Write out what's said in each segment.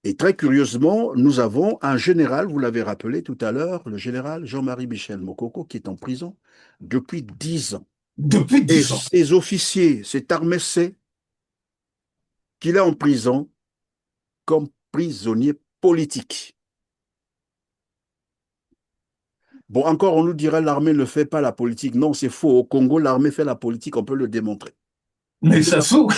Et très curieusement, nous avons un général, vous l'avez rappelé tout à l'heure, le général Jean-Marie Michel Mokoko, qui est en prison depuis 10 ans. Depuis Et 10 ans. ses officiers, cette armée sait qu'il est en prison comme prisonnier politique. Bon, encore, on nous dirait l'armée ne fait pas la politique. Non, c'est faux. Au Congo, l'armée fait la politique, on peut le démontrer. Mais Nous ça avons, s'ouvre.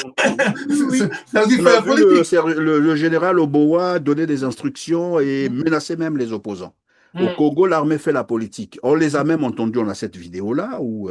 oui, oui. Ça veut dire On faire a la vu politique. le général Oboa donner des instructions et Hum, menacer même les opposants. Au hum, Congo, l'armée fait la politique. On les a même entendus, on a cette vidéo-là, où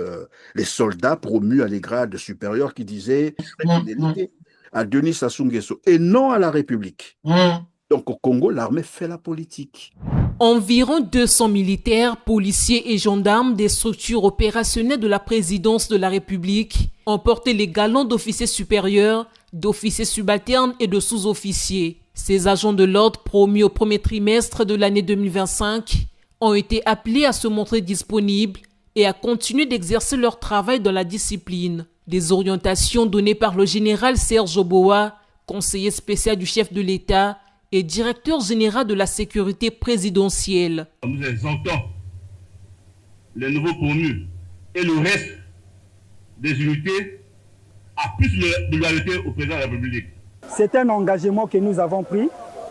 les soldats promus à des grades supérieurs qui disaient hum, hum, fidélité à Denis Sassou Nguesso et non à la République. hum. Donc au Congo, l'armée fait la politique. Environ 200 militaires, policiers et gendarmes des structures opérationnelles de la présidence de la République ont porté les galons d'officiers supérieurs, d'officiers subalternes et de sous-officiers. Ces agents de l'ordre promus au premier trimestre de l'année 2025 ont été appelés à se montrer disponibles et à continuer d'exercer leur travail dans la discipline. Des orientations données par le général Serge Oboa, conseiller spécial du chef de l'État, et directeur général de la sécurité présidentielle. Nous exhortons les nouveaux promus et le reste des unités à plus de loyauté au président de la République. C'est un engagement que nous avons pris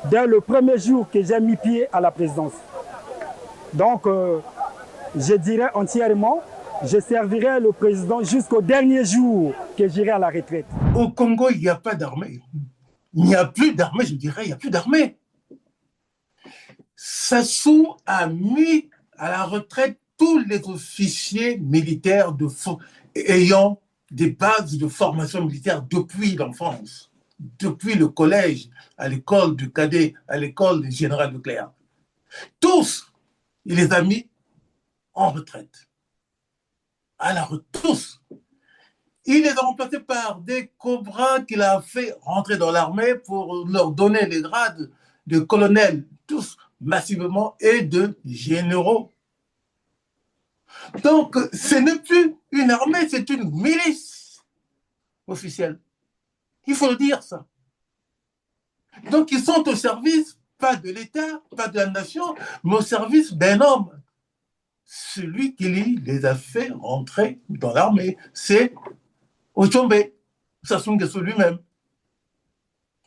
dès le premier jour que j'ai mis pied à la présidence. Donc, je dirais entièrement, je servirai le président jusqu'au dernier jour que j'irai à la retraite. Au Congo, il n'y a pas d'armée. Il n'y a plus d'armée, je dirais, il n'y a plus d'armée. Sassou a mis à la retraite tous les officiers militaires ayant des bases de formation militaire depuis l'enfance, depuis le collège, à l'école du cadet, à l'école générale de Cléa. Tous, il les a mis en retraite. À la retraite, tous. Il les a remplacés par des cobras qu'il a fait rentrer dans l'armée pour leur donner les grades de colonel, tous massivement, et de généraux. Donc, ce n'est plus une armée, c'est une milice officielle. Il faut le dire, ça. Donc, ils sont au service, pas de l'État, pas de la nation, mais au service d'un homme. Celui qui les a fait rentrer dans l'armée, c'est Ochombe, Sassou Nguesso lui-même,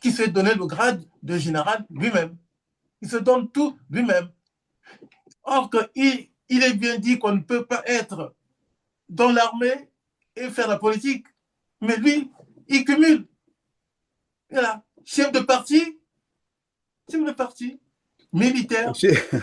qui s'est donné le grade de général lui-même. Il se donne tout lui-même. Or, il est bien dit qu'on ne peut pas être dans l'armée et faire la politique. Mais lui, il cumule. Voilà. Chef de parti, militaire,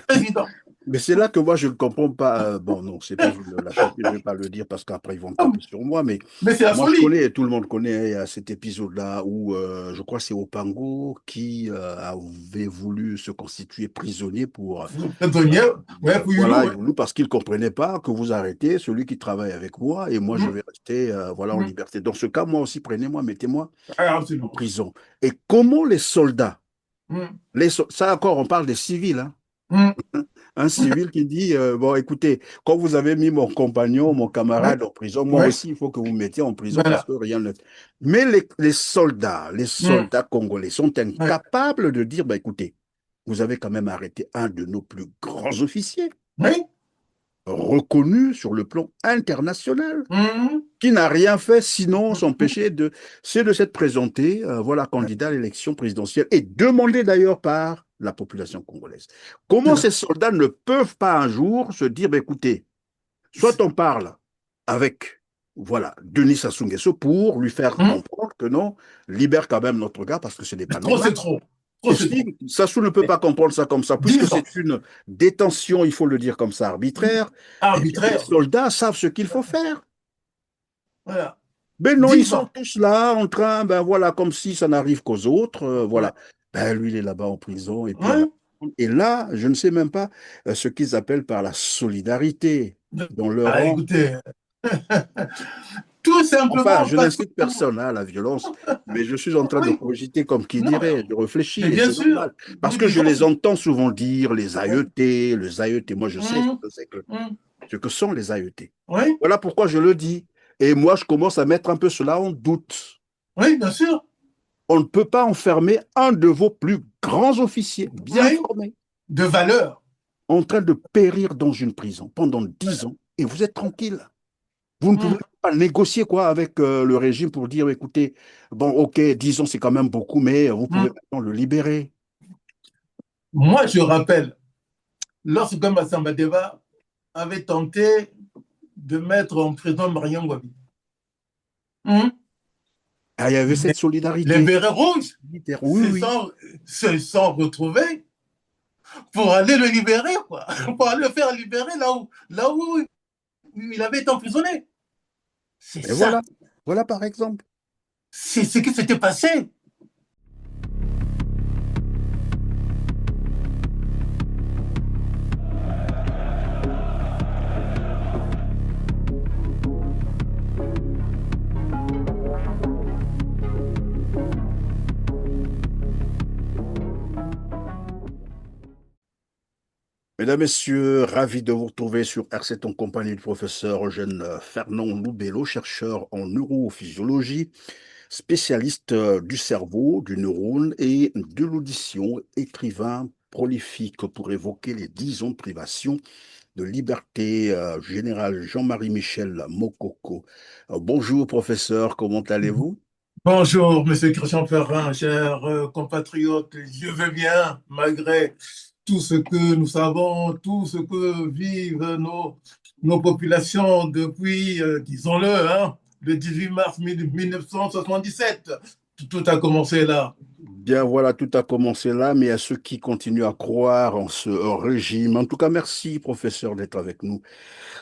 président. Mais c'est là que moi, je ne comprends pas. Bon, non, c'est pas la chose que je ne vais pas le dire parce qu'après, ils vont me taper sur moi. Mais c'est la moi, je folie. connais, tout le monde connaît cet épisode-là où je crois que c'est Opango qui avait voulu se constituer prisonnier pour. Prisonnier, ouais, pour Voilà, Youlou, ouais. parce qu'il ne comprenait pas que vous arrêtez celui qui travaille avec moi et moi, je vais rester voilà, en liberté. Dans ce cas, moi aussi, prenez-moi, mettez-moi en Absolument. prison. Et comment les soldats, Mm. ça encore, on parle des civils, hein, Mm. un civil qui dit, bon, écoutez, quand vous avez mis mon compagnon, mon Ouais, camarade en prison, moi ouais, aussi, il faut que vous me mettiez en prison parce voilà. que rien ne... Mais les les Mm. soldats congolais sont Ouais. incapables de dire, bah, écoutez, vous avez quand même arrêté un de nos plus grands officiers, Oui. reconnu sur le plan international, Mm. qui n'a rien fait sinon s'empêcher c'est de s'être présenté, voilà, Ouais. candidat à l'élection présidentielle et demandé d'ailleurs par la population congolaise. Comment ces soldats ne peuvent pas un jour se dire, bah, écoutez, soit on parle avec, voilà, Denis Sassou Nguesso pour lui faire Mm. comprendre que non, libère quand même notre gars parce que ce n'est pas Trop, normal. c'est trop. Trop, Et c'est trop. si Sassou ne peut pas comprendre ça comme ça, puisque 10 ans. c'est une détention, il faut le dire comme ça, arbitraire, eh bien, les Arbitraire. soldats savent ce qu'il faut faire. Voilà. Ben non, ils 10 sont ans. tous là en train, ben voilà, comme si ça n'arrive qu'aux autres, Ouais. voilà. Ben lui, il est là-bas en prison, Ouais. et là, je ne sais même pas ce qu'ils appellent par la solidarité dans leur Ah, rang. écoutez, tout Enfin, simplement je parce que... n'incite personne à la violence, mais je suis en train de Oui, cogiter comme qui non, dirait, je mais réfléchis, et bien c'est sûr, normal. Parce nous que je devons... les entends souvent dire les AET, les AET. Moi, je sais Hum, hum. ce que sont les AET. Oui, Voilà pourquoi je le dis. Et moi, je commence à mettre un peu cela en doute. oui, bien sûr. On ne peut pas enfermer un de vos plus grands officiers, bien Oui. formés, De valeur. en train de périr dans une prison pendant 10 ans, et vous êtes tranquille. Vous ne pouvez pas négocier quoi avec le régime pour dire, écoutez, bon, ok, 10 ans, c'est quand même beaucoup, mais vous pouvez maintenant le libérer. Moi, je rappelle, lorsque Massamba Deva avait tenté de mettre en prison Mariam Ngouabi, Ah, il y avait cette les solidarité. bérets rouges Oui, oui. se sont retrouvés pour aller le libérer, quoi. Pour aller le faire libérer là où il avait été emprisonné. C'est Et ça. voilà, voilà par exemple. C'est ce qui s'était passé. Mesdames, Messieurs, ravi de vous retrouver sur RCT en compagnie du professeur Eugène Fernand Loubello, chercheur en neurophysiologie, spécialiste du cerveau, du neurone et de l'audition, écrivain prolifique pour évoquer les 10 ans de privation de liberté, général Jean-Marie Michel Mokoko. Bonjour professeur, comment allez-vous? Bonjour, monsieur Christian Ferrin, cher compatriote. Je vais bien, malgré tout ce que nous savons, tout ce que vivent nos populations depuis, disons-le, le 18 mars 1977. Tout a commencé là. Bien voilà, tout a commencé là, mais à ceux qui continuent à croire en ce régime, en tout cas merci professeur d'être avec nous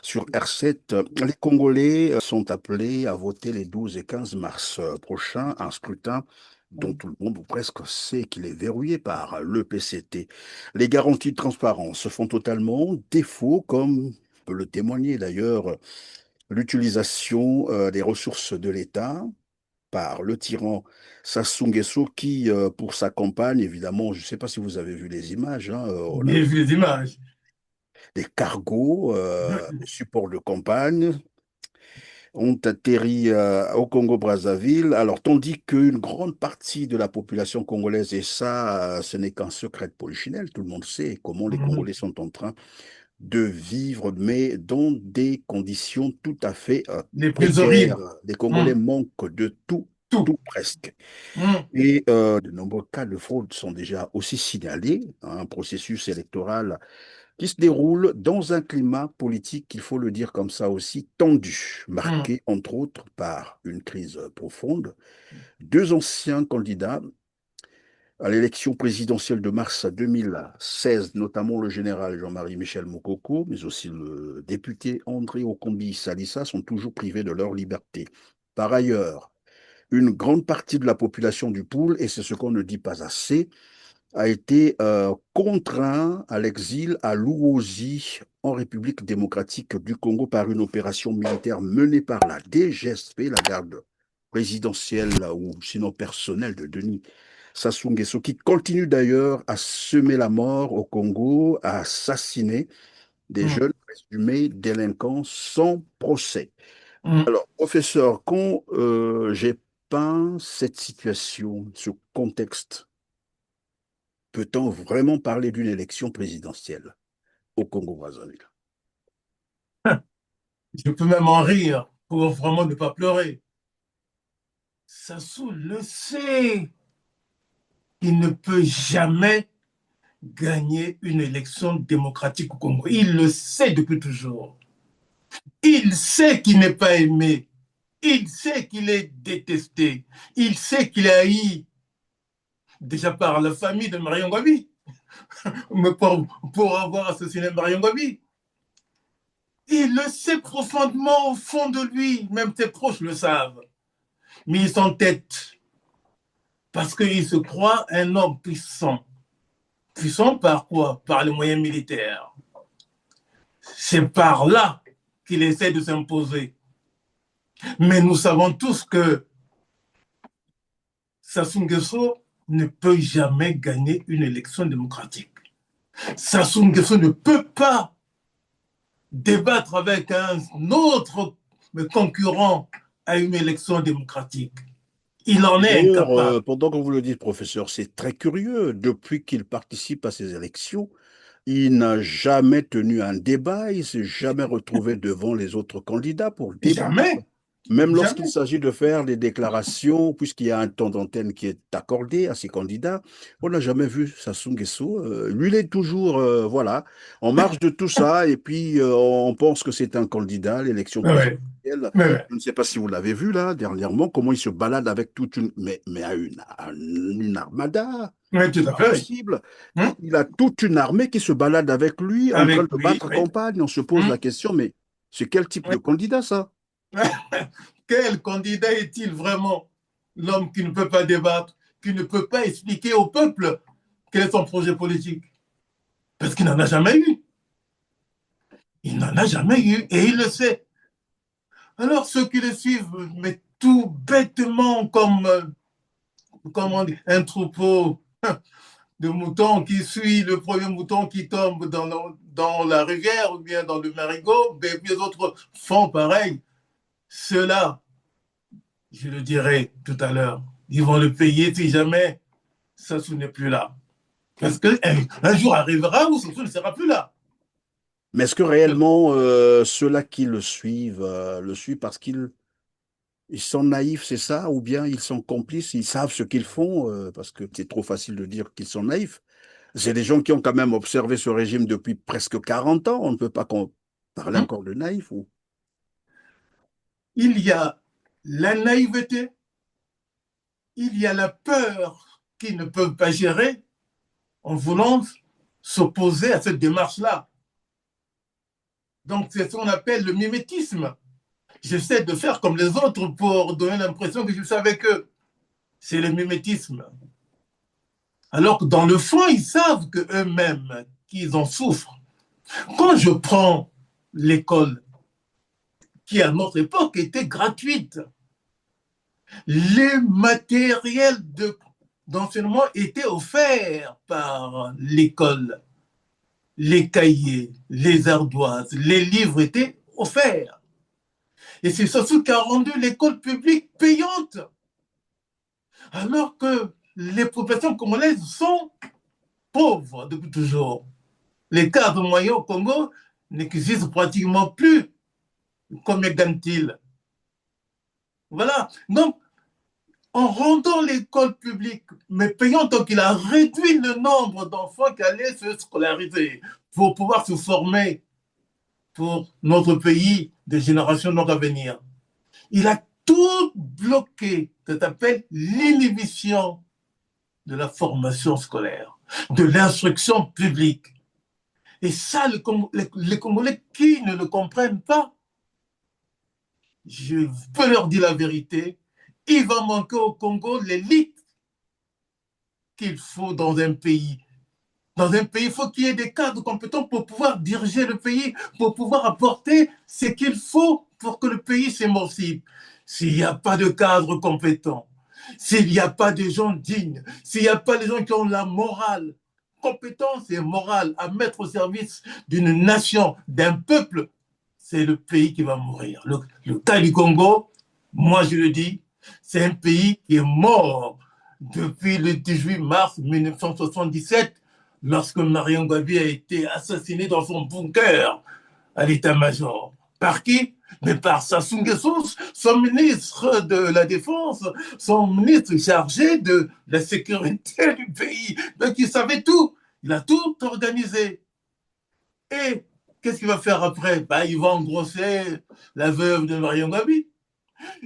sur R7. Les Congolais sont appelés à voter les 12 et 15 mars prochains, un scrutin dont tout le monde ou presque sait qu'il est verrouillé par le PCT. Les garanties de transparence se font totalement défaut, comme peut le témoigner d'ailleurs l'utilisation des ressources de l'État par le tyran Sassou Nguesso qui, pour sa campagne, évidemment, je ne sais pas si vous avez vu les images, hein, J'ai vu les images. des cargos, des supports de campagne, ont atterri au Congo-Brazzaville. Alors, tandis qu'une grande partie de la population congolaise, et ça, ce n'est qu'un secret de polichinelle, tout le monde sait comment les Congolais sont en train de vivre, mais dans des conditions tout à fait Les plus précaires. horribles. Les Congolais manquent de tout, Tout. tout presque. Hum, Et de nombreux cas de fraude sont déjà aussi signalés. Un processus électoral qui se déroule dans un climat politique, il faut le dire comme ça aussi, tendu, hum, marqué entre autres par une crise profonde. Deux anciens candidats à l'élection présidentielle de mars 2016, notamment le général Jean-Marie Michel Mokoko, mais aussi le député André Okombi Salissa, sont toujours privés de leur liberté. Par ailleurs, une grande partie de la population du Poul, et c'est ce qu'on ne dit pas assez, a été contraint à l'exil à Louosi, en République démocratique du Congo, par une opération militaire menée par la DGSP, la garde présidentielle ou sinon personnelle de Denis Sassou Nguesso, qui continue d'ailleurs à semer la mort au Congo, à assassiner des hum, jeunes présumés délinquants sans procès. hum. Alors, professeur, quand j'ai peint cette situation, ce contexte, peut-on vraiment parler d'une élection présidentielle au Congo-Brazzaville? Je peux même en rire pour vraiment ne pas pleurer. Sassou le sait. Il ne peut jamais gagner une élection démocratique au Congo. Il le sait depuis toujours. Il sait qu'il n'est pas aimé. Il sait qu'il est détesté. Il sait qu'il est haï déjà par la famille de Marion Ngouabi, mais pour avoir assassiné Marion Ngouabi. Il le sait profondément au fond de lui, même ses proches le savent. Mais il s'entête parce qu'il se croit un homme puissant. Puissant par quoi? Par les moyens militaires. C'est par là qu'il essaie de s'imposer. Mais nous savons tous que Sassou Nguesso ne peut jamais gagner une élection démocratique. Sassou Nguesso ne peut pas débattre avec un autre concurrent à une élection démocratique. Il en est D'ailleurs, incapable. pendant que vous le dites, professeur, c'est très curieux. Depuis qu'il participe à ces élections, il n'a jamais tenu un débat, il ne s'est jamais retrouvé devant les autres candidats pour débattre. Jamais, Même lorsqu'il jamais. s'agit de faire des déclarations, puisqu'il y a un temps d'antenne qui est accordé à ces candidats, on n'a jamais vu Sassou Nguesso. Lui, il est toujours, voilà, en marge de tout ça, et puis on pense que c'est un candidat à l'élection Mais ouais, présidentielle. mais ouais. Je ne sais pas si vous l'avez vu là, dernièrement, comment il se balade avec toute une, mais à une armada. Oui, tout à Pas fait. Oui. possible. Hum, Il a toute une armée qui se balade avec lui en train Avec de lui, battre oui. campagne. On se pose Hum, la question, mais c'est quel type oui. de candidat ça? Quel candidat est-il vraiment? L'homme qui ne peut pas débattre, qui ne peut pas expliquer au peuple quel est son projet politique. Parce qu'il n'en a jamais eu. Il n'en a jamais eu et il le sait. Alors ceux qui le suivent, mais tout bêtement comme on dit, un troupeau de moutons qui suit le premier mouton qui tombe dans la rivière ou bien dans le marigot, et puis les autres font pareil. Ceux-là, je le dirai tout à l'heure, ils vont le payer si jamais Sassou n'est plus là. Parce qu'un jour arrivera où Sassou ne sera plus là. Mais est-ce que réellement ceux-là qui le suivent parce ils sont naïfs, c'est ça? Ou bien ils sont complices, ils savent ce qu'ils font? Parce que c'est trop facile de dire qu'ils sont naïfs. C'est des gens qui ont quand même observé ce régime depuis presque 40 ans. On ne peut pas parler Hein? encore de naïfs. Il y a la naïveté, il y a la peur qu'ils ne peuvent pas gérer en voulant s'opposer à cette démarche-là. Donc, c'est ce qu'on appelle le mimétisme. J'essaie de faire comme les autres pour donner l'impression que je suis avec eux. C'est le mimétisme. Alors que dans le fond, ils savent qu'eux-mêmes, qu'ils en souffrent. Quand je prends l'école, qui à notre époque était gratuite, les matériels d'enseignement étaient offerts par l'école. Les cahiers, les ardoises, les livres étaient offerts. Et c'est surtout qui a rendu l'école publique payante. Alors que les populations congolaises sont pauvres depuis toujours. Les cadres moyens au Congo n'existent pratiquement plus. Combien gagnent-ils? Voilà. Donc, en rendant l'école publique, mais payante, donc il a réduit le nombre d'enfants qui allaient se scolariser pour pouvoir se former pour notre pays des générations donc à venir. Il a tout bloqué, ça s'appelle l'inhibition de la formation scolaire, de l'instruction publique. Et ça, les Congolais qui ne le comprennent pas, je peux leur dire la vérité, il va manquer au Congo l'élite qu'il faut dans un pays. Dans un pays, il faut qu'il y ait des cadres compétents pour pouvoir diriger le pays, pour pouvoir apporter ce qu'il faut pour que le pays s'émancipe. S'il n'y a pas de cadres compétents, s'il n'y a pas de gens dignes, s'il n'y a pas de gens qui ont la morale, compétence et morale à mettre au service d'une nation, d'un peuple, c'est le pays qui va mourir. Le cas du Congo, moi je le dis, c'est un pays qui est mort depuis le 18 mars 1977, lorsque Marion Gabi a été assassiné dans son bunker à l'état-major. Par qui? Mais par Sassou Nguesso, son ministre de la Défense, son ministre chargé de la sécurité du pays. Donc il savait tout, il a tout organisé. Et qu'est-ce qu'il va faire après? Il va engrosser la veuve de Marion Gabi.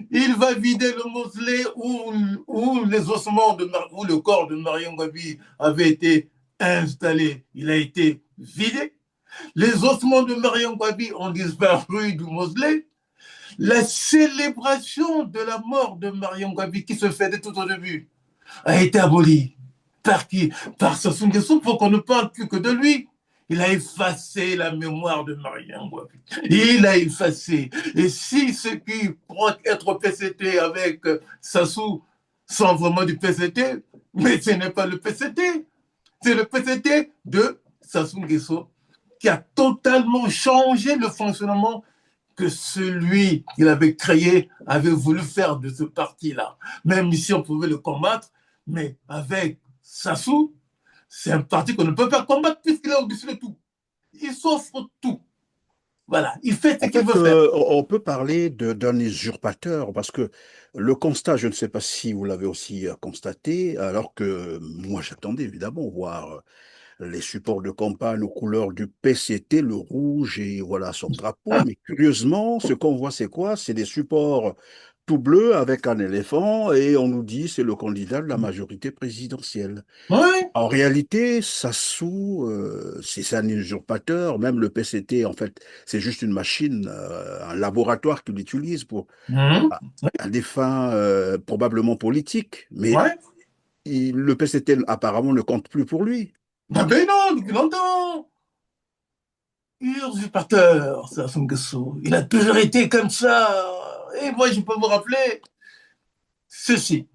Il va vider le mausolée où les ossements où le corps de Marion Gabi avait été installé. Il a été vidé. Les ossements de Marion Gabi ont disparu du mausolée. La célébration de la mort de Marion Gabi, qui se faisait tout au début, a été abolie. Par qui? Par Sassou Nguesso, pour qu'on ne parle plus que de lui. Il a effacé la mémoire de Marion Gabi. Il a effacé. Et si ceux qui croient être PCT avec Sassou sont vraiment du PCT, mais ce n'est pas le PCT. C'est le PCT de Sassou Nguesso qui a totalement changé le fonctionnement que celui qu'il avait créé avait voulu faire de ce parti-là. Même si on pouvait le combattre, mais avec Sassou, c'est un parti qu'on ne peut pas combattre puisqu'il est au-dessus de tout. Il s'offre tout. Voilà, il fait ce qu'il veut faire. On peut parler d'un usurpateur parce que le constat, je ne sais pas si vous l'avez aussi constaté, alors que moi j'attendais évidemment voir les supports de campagne aux couleurs du PCT, le rouge et voilà son drapeau. Mais curieusement, ce qu'on voit, c'est quoi? C'est des supports tout bleus avec un éléphant et on nous dit c'est le candidat de la majorité présidentielle. Oui, En réalité, Sassou, c'est un usurpateur. Même le PCT, en fait, c'est juste une machine, un laboratoire qu'il utilise pour à, à des fins probablement politiques. Mais ouais. le PCT apparemment ne compte plus pour lui. Ah ben non, depuis longtemps. Usurpateur, Sassou Nguesso. Il a toujours été comme ça. Et moi, je peux vous rappeler ceci.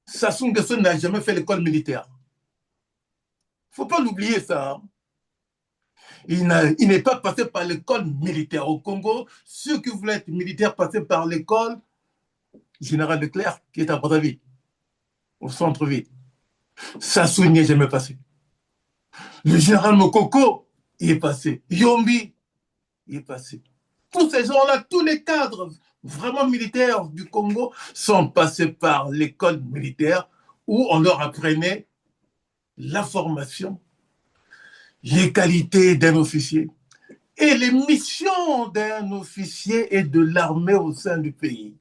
Sassou Nguesso n'a jamais fait l'école militaire. Il ne faut pas l'oublier, ça. Il n'est pas passé par l'école militaire. Au Congo, ceux qui voulaient être militaires passaient par l'école Général Leclerc, qui est à Brazzaville, au centre-ville. Sassou n'y est jamais passé. Le général Mokoko, il est passé. Yombi, il est passé. Tous ces gens-là, tous les cadres vraiment militaires du Congo sont passés par l'école militaire où on leur apprenait la formation, les qualités d'un officier et les missions d'un officier et de l'armée au sein du pays,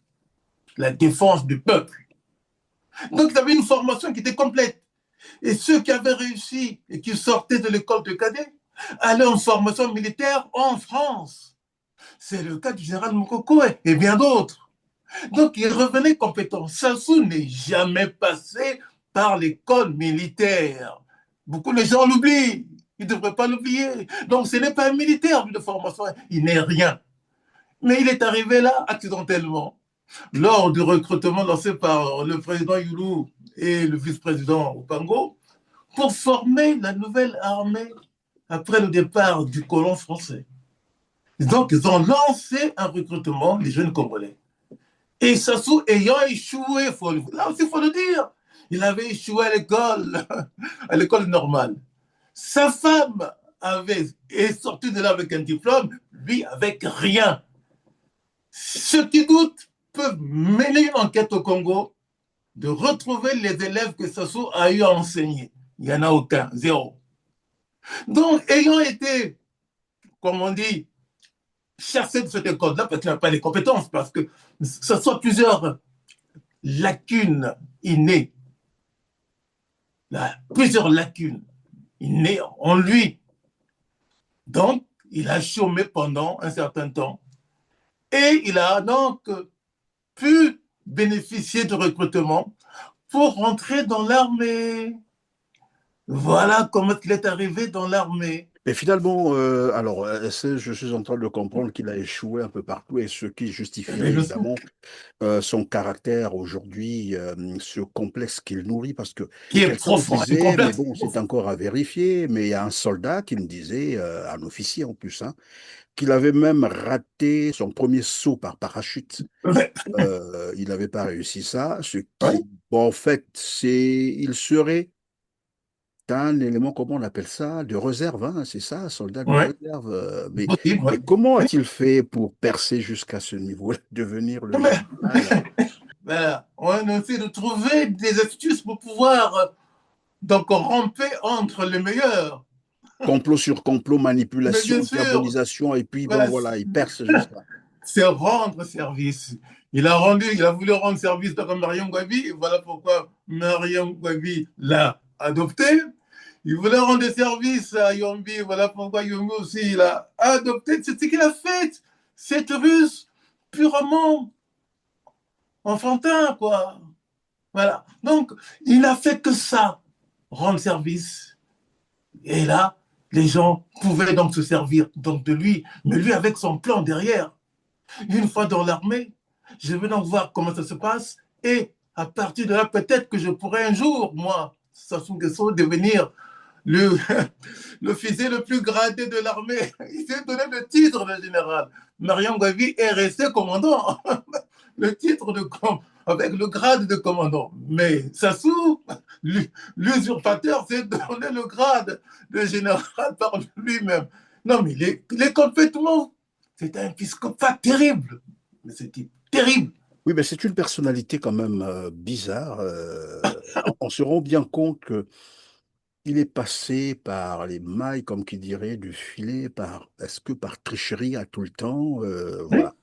la défense du peuple. Donc, il y avait une formation qui était complète. Et ceux qui avaient réussi et qui sortaient de l'école de cadets allaient en formation militaire en France. C'est le cas du général Mokoko et bien d'autres. Donc, ils revenaient compétents. Sassou n'est jamais passé par l'école militaire. Beaucoup de gens l'oublient. Ils ne devraient pas l'oublier. Donc, ce n'est pas un militaire de formation. Il n'est rien. Mais il est arrivé là accidentellement. Lors du recrutement lancé par le président Youlou et le vice-président Opango, pour former la nouvelle armée après le départ du colon français. Donc, ils ont lancé un recrutement, les jeunes Congolais. Et Sassou ayant échoué, là aussi il faut le dire, il avait échoué à l'école normale. Sa femme est sortie de là avec un diplôme, lui avec rien. Ceux qui doutent peuvent mener une enquête au Congo de retrouver les élèves que Sassou a eu à enseigner. Il n'y en a aucun, zéro. Donc, ayant été, comme on dit, chassé de cette école-là, parce qu'il n'a pas les compétences, parce que ce sont plusieurs lacunes innées, plusieurs lacunes innées en lui. Donc, il a chômé pendant un certain temps. Et il a donc pu bénéficier de recrutement pour rentrer dans l'armée. Voilà comment il est arrivé dans l'armée. Mais finalement, alors, je suis en train de comprendre qu'il a échoué un peu partout et ce qui justifierait évidemment son caractère aujourd'hui, ce complexe qu'il nourrit, parce que qui est quelqu'un profond, me disait, mais bon, c'est encore à vérifier, mais il y a un soldat qui me disait, un officier en plus, hein, qu'il avait même raté son premier saut par parachute. Il n'avait pas réussi ça, ce qui, bon, en fait, il serait un élément, comment on appelle ça, de réserve, hein, c'est ça, soldat de réserve. Mais comment a-t-il fait pour percer jusqu'à ce niveau-là, devenir le général? Voilà. On essaie de trouver des astuces pour pouvoir donc ramper entre les meilleurs. Complot sur complot, manipulation, diabolisation, et puis bon voilà, il perce jusqu'à. C'est rendre service. Il a voulu rendre service à Mariam Gwabi, voilà pourquoi Mariam Gwabi l'a adopté. Il voulait rendre service à Yombi, voilà pourquoi Yombi aussi l'a adopté. C'est ce qu'il a fait. Cette ruse purement enfantin, quoi. Voilà. Donc, il n'a fait que ça, rendre service. Et là, les gens pouvaient donc se servir donc de lui, mais lui avec son plan derrière. Une fois dans l'armée, je vais donc voir comment ça se passe et à partir de là, peut-être que je pourrais un jour, moi, Sassou Nguesso, devenir le- l'officier le plus gradé de l'armée. Il s'est donné le titre de général. Marion Gouavi est resté commandant. Le titre avec le grade de commandant. Mais Sassou, l'usurpateur, s'est donné le grade de général par lui-même. Non, mais il est complètement... C'est un psychopathe terrible. Mais c'est terrible. Oui, mais c'est une personnalité quand même bizarre. On se rend bien compte que il est passé par les mailles, comme qui dirait, du filet, est-ce que par tricherie à tout le temps? Oui, Voilà.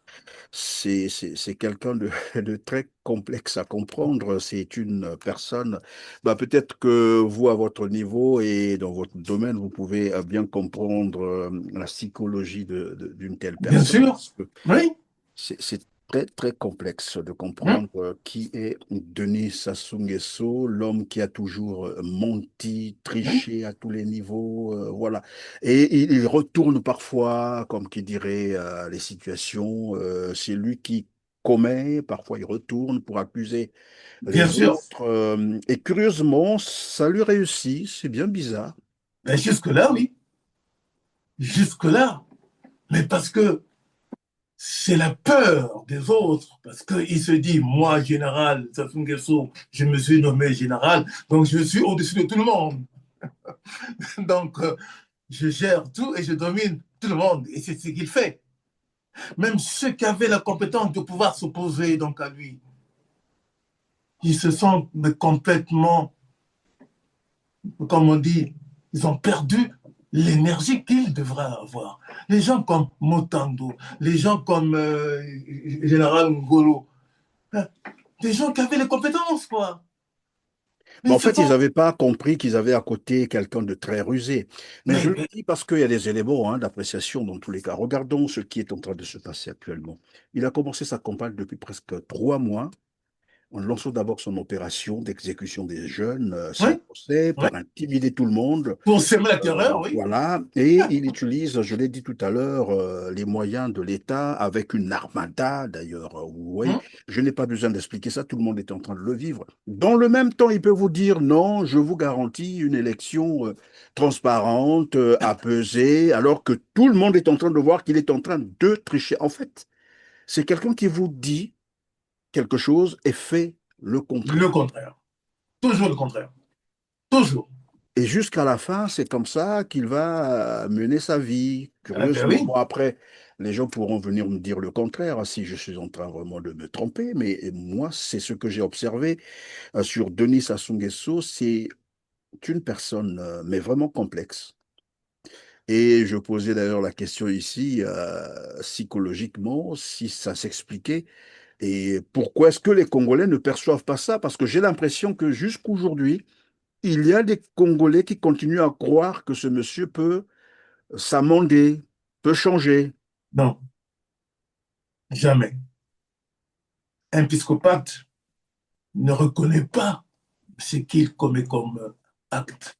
C'est quelqu'un de, de très complexe à comprendre. C'est une personne, bah, peut-être que vous, à votre niveau et dans votre domaine, vous pouvez bien comprendre la psychologie d'une telle bien personne. sûr. Parce que Oui. c'est très, très complexe de Hein? comprendre qui est Denis Sassou Nguesso, l'homme qui a toujours menti, Hein? triché à tous les niveaux, voilà. Et il retourne parfois, comme qui dirait, les situations. C'est lui qui commet, parfois il retourne pour accuser Bien les sûr. autres. Et curieusement, ça lui réussit. C'est bien bizarre. Mais jusque-là, oui. Jusque-là. Mais parce que c'est la peur des autres, parce qu'il se dit, moi, général Sassou Nguesso, je me suis nommé général, donc je suis au-dessus de tout le monde. Donc, je gère tout et je domine tout le monde. Et c'est ce qu'il fait. Même ceux qui avaient la compétence de pouvoir s'opposer donc à lui, ils se sentent complètement, comme on dit, ils ont perdu l'énergie qu'ils devraient avoir. Les gens comme Motando, les gens comme Général Ngolo, hein, des gens qui avaient les compétences, quoi. Mais Mais ils en se fait, ils sont... n'avaient pas compris qu'ils avaient à côté quelqu'un de très rusé. Mais je le Mais dis parce qu'il y a des éléments d'appréciation dans tous les cas. Regardons ce qui est en train de se passer actuellement. Il a commencé sa campagne depuis presque 3 mois en lançant d'abord son opération d'exécution des jeunes sans oui, procès oui, pour intimider tout le monde. pour semer la terreur, oui. Voilà, et il utilise, je l'ai dit tout à l'heure, les moyens de l'État avec une armada, d'ailleurs. Vous voyez, Hum, je n'ai pas besoin d'expliquer ça, tout le monde est en train de le vivre. Dans le même temps, il peut vous dire non, je vous garantis une élection transparente, apaisée, alors que tout le monde est en train de voir qu'il est en train de tricher. En fait, c'est quelqu'un qui vous dit quelque chose et fait le le contraire. contraire. Toujours le contraire. Toujours. Et jusqu'à la fin, c'est comme ça qu'il va mener sa vie. Ah ben Curieusement, oui, bon, après, les gens pourront venir me dire le contraire si je suis en train vraiment de me tromper, mais moi, c'est ce que j'ai observé sur Denis Sassou Nguesso. C'est une personne, mais vraiment complexe. Et je posais d'ailleurs la question ici, psychologiquement, si ça s'expliquait. Et pourquoi est-ce que les Congolais ne perçoivent pas ça? Parce que j'ai l'impression que jusqu'aujourd'hui, il y a des Congolais qui continuent à croire que ce monsieur peut s'amender, peut changer. non, jamais. Un psychopathe ne reconnaît pas ce qu'il commet comme acte.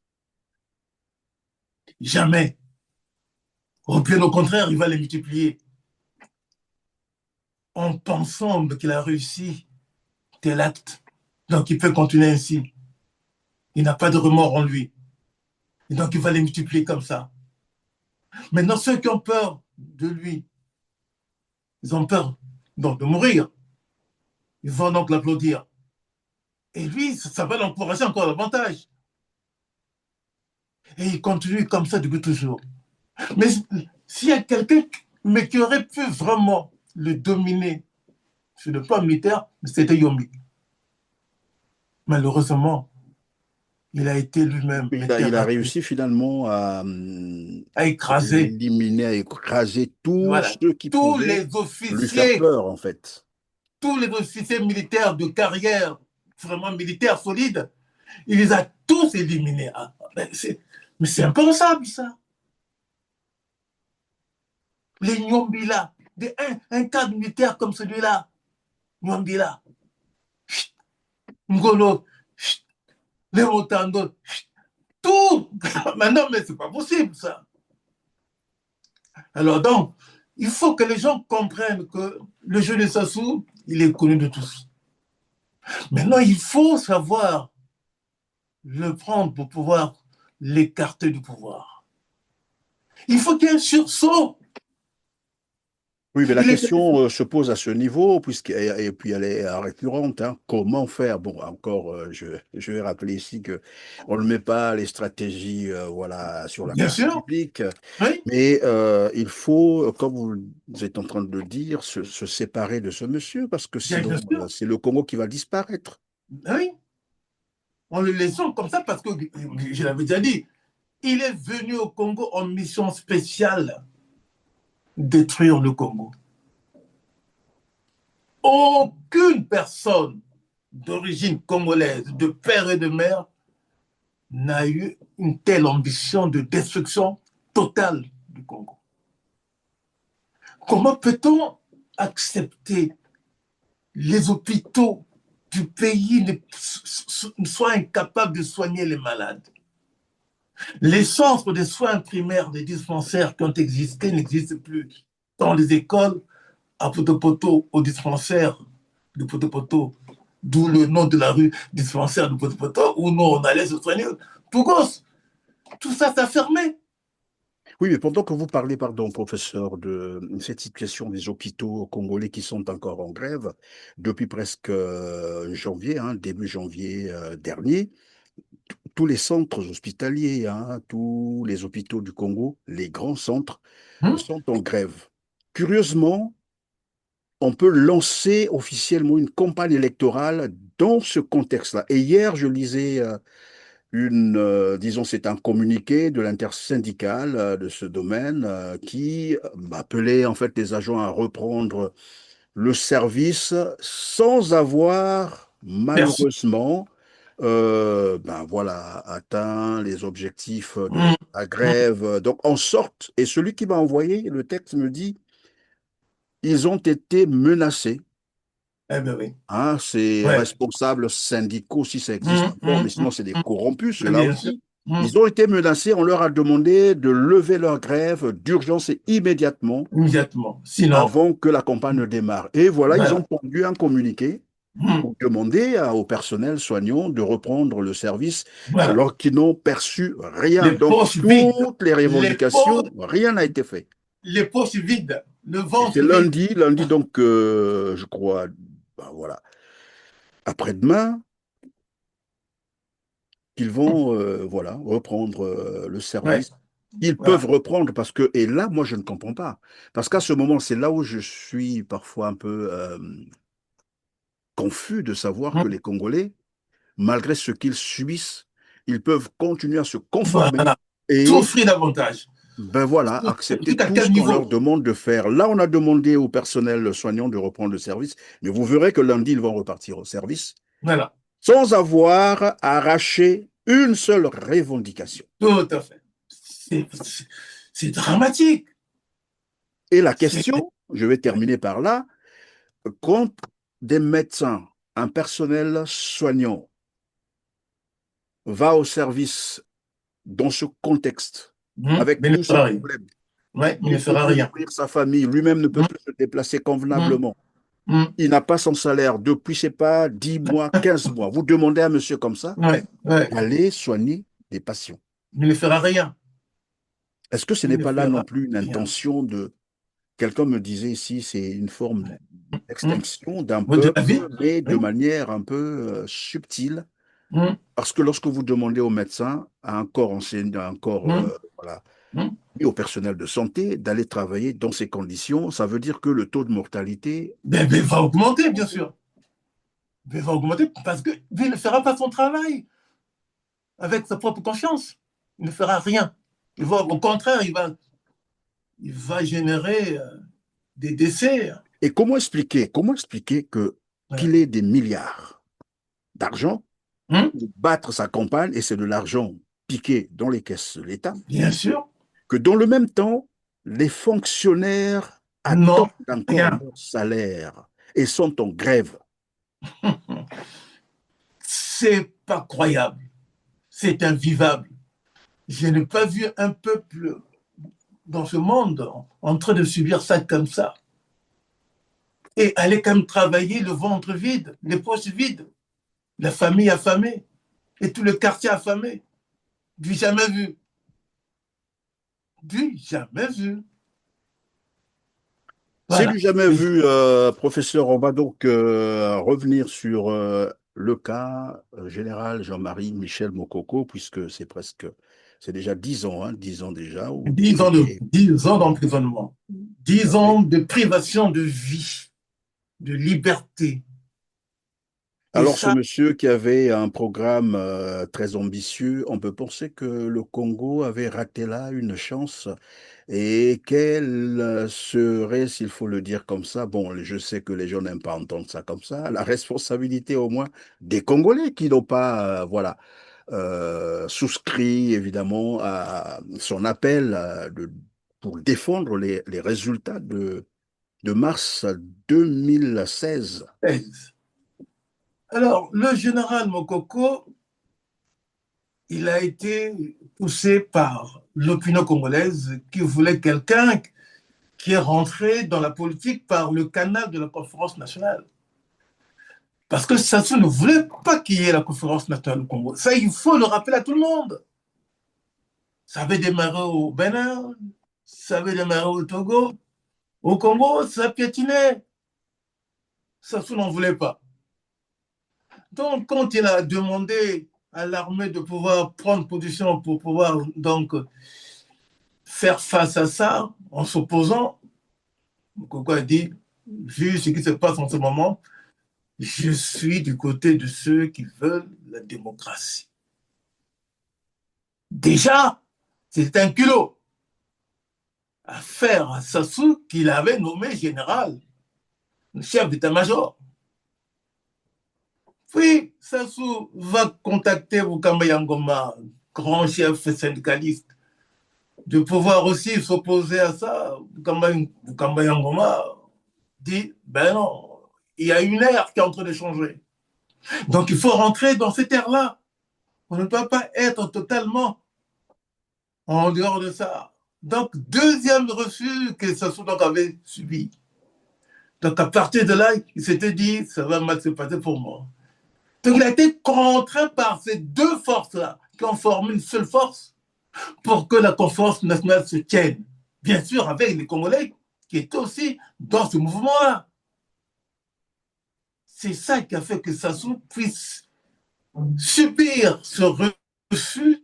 Jamais. Ou bien au contraire, il va les multiplier en pensant qu'il a réussi tel acte. Donc il peut continuer ainsi. Il n'a pas de remords en lui. Et donc il va les multiplier comme ça. Maintenant, ceux qui ont peur de lui, ils ont peur donc de mourir. Ils vont donc l'applaudir. Et lui, ça va l'encourager encore davantage. Et il continue comme ça depuis toujours. Mais s'il y a quelqu'un qui aurait pu vraiment le dominer sur le plan militaire, c'était Yombi. Malheureusement, il a été lui-même Il a interrapé, réussi finalement à à écraser, éliminer, à écraser tous voilà, ceux qui tous pouvaient les lui faire officiers, peur, en fait. tous les officiers militaires de carrière, vraiment militaires solides, il les a tous éliminés. Ah, mais c'est impensable, ça. Les Nyombila, un cadre militaire comme celui-là, Nyombila, Ngolo, les Motando, tout. Maintenant, mais c'est pas possible, ça. Alors donc, il faut que les gens comprennent que le jeu de Sassou, il est connu de tous. Maintenant, il faut savoir le prendre pour pouvoir l'écarter du pouvoir. Il faut qu'il y ait un sursaut. Oui, mais la question se pose à ce niveau, et puis elle est récurrente, hein. Comment faire? Bon, encore, je vais rappeler ici que on ne met pas les stratégies, voilà, sur la Bien place sûr, publique, oui, mais il faut, comme vous êtes en train de le dire, se séparer de ce monsieur, parce que bien sinon, sûr, c'est le Congo qui va disparaître. oui. En le laissant comme ça, parce que, je l'avais déjà dit, il est venu au Congo en mission spéciale, détruire le Congo. Aucune personne d'origine congolaise, de père et de mère, n'a eu une telle ambition de destruction totale du Congo. Comment peut-on accepter les hôpitaux du pays ne soient incapables de soigner les malades? Les centres de soins primaires des dispensaires qui ont existé n'existent plus. Dans les écoles, à Potopoto, au dispensaire de Potopoto, d'où le nom de la rue dispensaire de Potopoto, où nous on allait se soigner. Tougos, tout ça, ça a fermé. Oui, mais pendant que vous parlez, pardon, professeur, de cette situation des hôpitaux congolais qui sont encore en grève depuis presque janvier, hein, début janvier dernier, tous les centres hospitaliers, hein, tous les hôpitaux du Congo, les grands centres, sont en grève. Curieusement, on peut lancer officiellement une campagne électorale dans ce contexte-là. Et hier, je lisais disons, c'est un communiqué de l'intersyndicale de ce domaine qui appelait en fait les agents à reprendre le service sans avoir Merci. malheureusement ben voilà, atteint les objectifs de la Mmh. grève. Donc en sorte, et celui qui m'a envoyé le texte me dit, ils ont été menacés. Eh bien oui. Hein, ces Ouais. responsables syndicaux, si ça existe encore, mais sinon c'est des corrompus, ceux-là Bien sûr. aussi. Ils ont été menacés, on leur a demandé de lever leur grève d'urgence et immédiatement Immédiatement. Sinon, avant que la campagne ne démarre. Et voilà, ils ont voilà. pondu un communiqué pour demander au personnel soignant de reprendre le service Voilà. alors qu'ils n'ont perçu rien. Les Donc, poches vides. toutes les revendications, rien n'a été fait. Les poches vides. Le Et c'est ventre vide. lundi donc, je crois, ben voilà, après-demain, qu'ils vont voilà, reprendre le Ouais. service. Ils peuvent Voilà. reprendre parce que, et là, moi, je ne comprends pas. Parce qu'à ce moment, c'est là où je suis parfois un peu confus de savoir que les Congolais, malgré ce qu'ils subissent, ils peuvent continuer à se conformer Voilà. et, Souffrir davantage. ben voilà, accepter À tout quel ce qu'on leur niveau? demande de faire. Là, on a demandé au personnel soignant de reprendre le service, mais vous verrez que lundi, ils vont repartir au service Voilà. sans avoir arraché une seule revendication. Tout à fait. C'est dramatique. Et la C'est- question, je vais terminer par là, quand des médecins, un personnel soignant va au service dans ce contexte, avec Mais il ne tous ces fera rien. problèmes, Ouais, il il ne ne peut fera plus rien. nourrir sa famille, lui-même ne peut Hum, plus se déplacer hum, convenablement, hum. il n'a pas son salaire depuis, je sais pas, 10 mois, 15 mois. Vous demandez à un monsieur comme ça Ouais, ouais. d'aller soigner des patients. Il ne fera rien. Est-ce que ce Il n'est ne pas là non fera plus une rien. intention de... Quelqu'un me disait ici, c'est une forme Ouais. Hum. d'extinction d'un Moi, de la peuple, vie. mais de Oui. manière un peu subtile. Hum, Parce que lorsque vous demandez aux médecins, à un corps enseignant, à un corps, hum, voilà, hum. et au personnel de santé d'aller travailler dans ces conditions, ça veut dire que le taux de mortalité, Ben, il va augmenter, bien sûr. Il va augmenter parce qu'il ne fera pas son travail avec sa propre conscience. Il ne fera rien. Au contraire, il va générer des décès. et comment expliquer que Ouais. qu'il ait des milliards d'argent Hum. pour battre sa campagne, et c'est de l'argent piqué dans les caisses de l'État, Bien sûr. que dans le même temps, les fonctionnaires attendent Non, encore rien. leur salaire et sont en grève. C'est pas croyable. C'est invivable. Je n'ai pas vu un peuple dans ce monde en train de subir ça comme ça. Et aller quand même travailler le ventre vide, les poches vides, la famille affamée et tout le quartier affamé. Du jamais vu. Du jamais vu. C'est Voilà. du jamais vu, professeur. On va donc revenir sur le cas général Jean-Marie Michel Mokoko, puisque c'est déjà 10 ans, hein, 10 ans déjà, où il est. 10 ans d'emprisonnement. Tout à 10 fait. ans de privation de vie, de liberté. Et Alors, ce ça, monsieur qui avait un programme très ambitieux, on peut penser que le Congo avait raté là une chance. Et quelle serait, s'il faut le dire comme ça, bon, je sais que les gens n'aiment pas entendre ça comme ça, la responsabilité au moins des Congolais qui n'ont pas, voilà, souscrit évidemment à son appel pour défendre les résultats de mars 2016. alors, le général Mokoko, il a été poussé par l'opinion congolaise qui voulait quelqu'un qui est rentré dans la politique par le canal de la conférence nationale. Parce que Sassou ne voulait pas qu'il y ait la conférence nationale au Congo. Ça, il faut le rappeler à tout le monde. Ça avait démarré au Bénin, ça avait démarré au Togo. Au Congo, ça piétinait. Sassou n'en voulait pas. Donc, quand il a demandé à l'armée de pouvoir prendre position pour pouvoir donc faire face à ça en s'opposant, Mokoko a dit, vu ce qui se passe en ce moment, je suis du côté de ceux qui veulent la démocratie. Déjà, c'était un culot à faire à Sassou qu'il avait nommé général, chef d'état-major. Puis Sassou va contacter Bukamba Yangoma, grand chef syndicaliste, de pouvoir aussi s'opposer à ça. Bukamba Yangoma dit, ben non, il y a une ère qui est en train de changer. Donc il faut rentrer dans cette ère-là. On ne peut pas être totalement en dehors de ça. Donc, deuxième refus que Sassou donc avait subi. Donc, à partir de là, il s'était dit, ça va mal se passer pour moi. Donc, il a été contraint par ces deux forces-là, qui ont formé une seule force pour que la conférence nationale se tienne. Bien sûr, avec les Congolais qui étaient aussi dans ce mouvement-là. C'est ça qui a fait que Sassou puisse subir ce refus.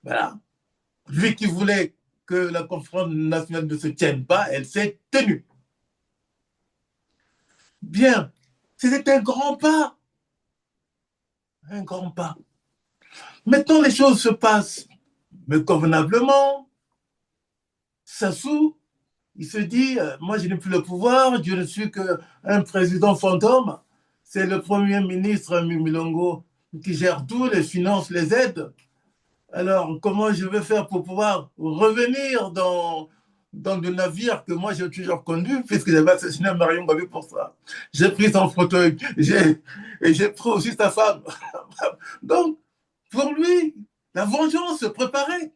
Voilà. Lui qui voulait que la conférence nationale ne se tienne pas, elle s'est tenue. Bien, c'était un grand pas. Un grand pas. Maintenant, les choses se passent, mais convenablement. Sassou, il se dit, moi je n'ai plus le pouvoir, je ne suis qu'un président fantôme. C'est le premier ministre Milongo qui gère tout, les finances, les aides. Alors, comment je vais faire pour pouvoir revenir dans le navire que moi j'ai toujours conduit, puisque j'avais assassiné Marion Gabi pour ça. J'ai pris son fauteuil et j'ai pris aussi sa femme. Donc, pour lui, la vengeance se préparait.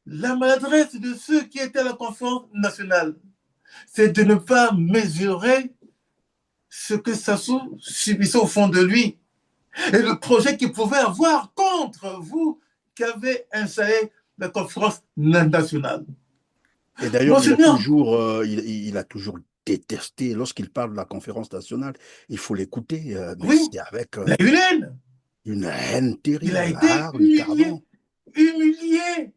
La maladresse de ceux qui étaient à la conférence nationale, c'est de ne pas mesurer ce que Sassou subissait au fond de lui et le projet qu'il pouvait avoir contre vous qui avez installé la conférence nationale. Et d'ailleurs, il a toujours détesté, lorsqu'il parle de la conférence nationale, il faut l'écouter, mais oui, c'est avec la haine. une haine terrible, Il a la été hargne, carrément. humilié.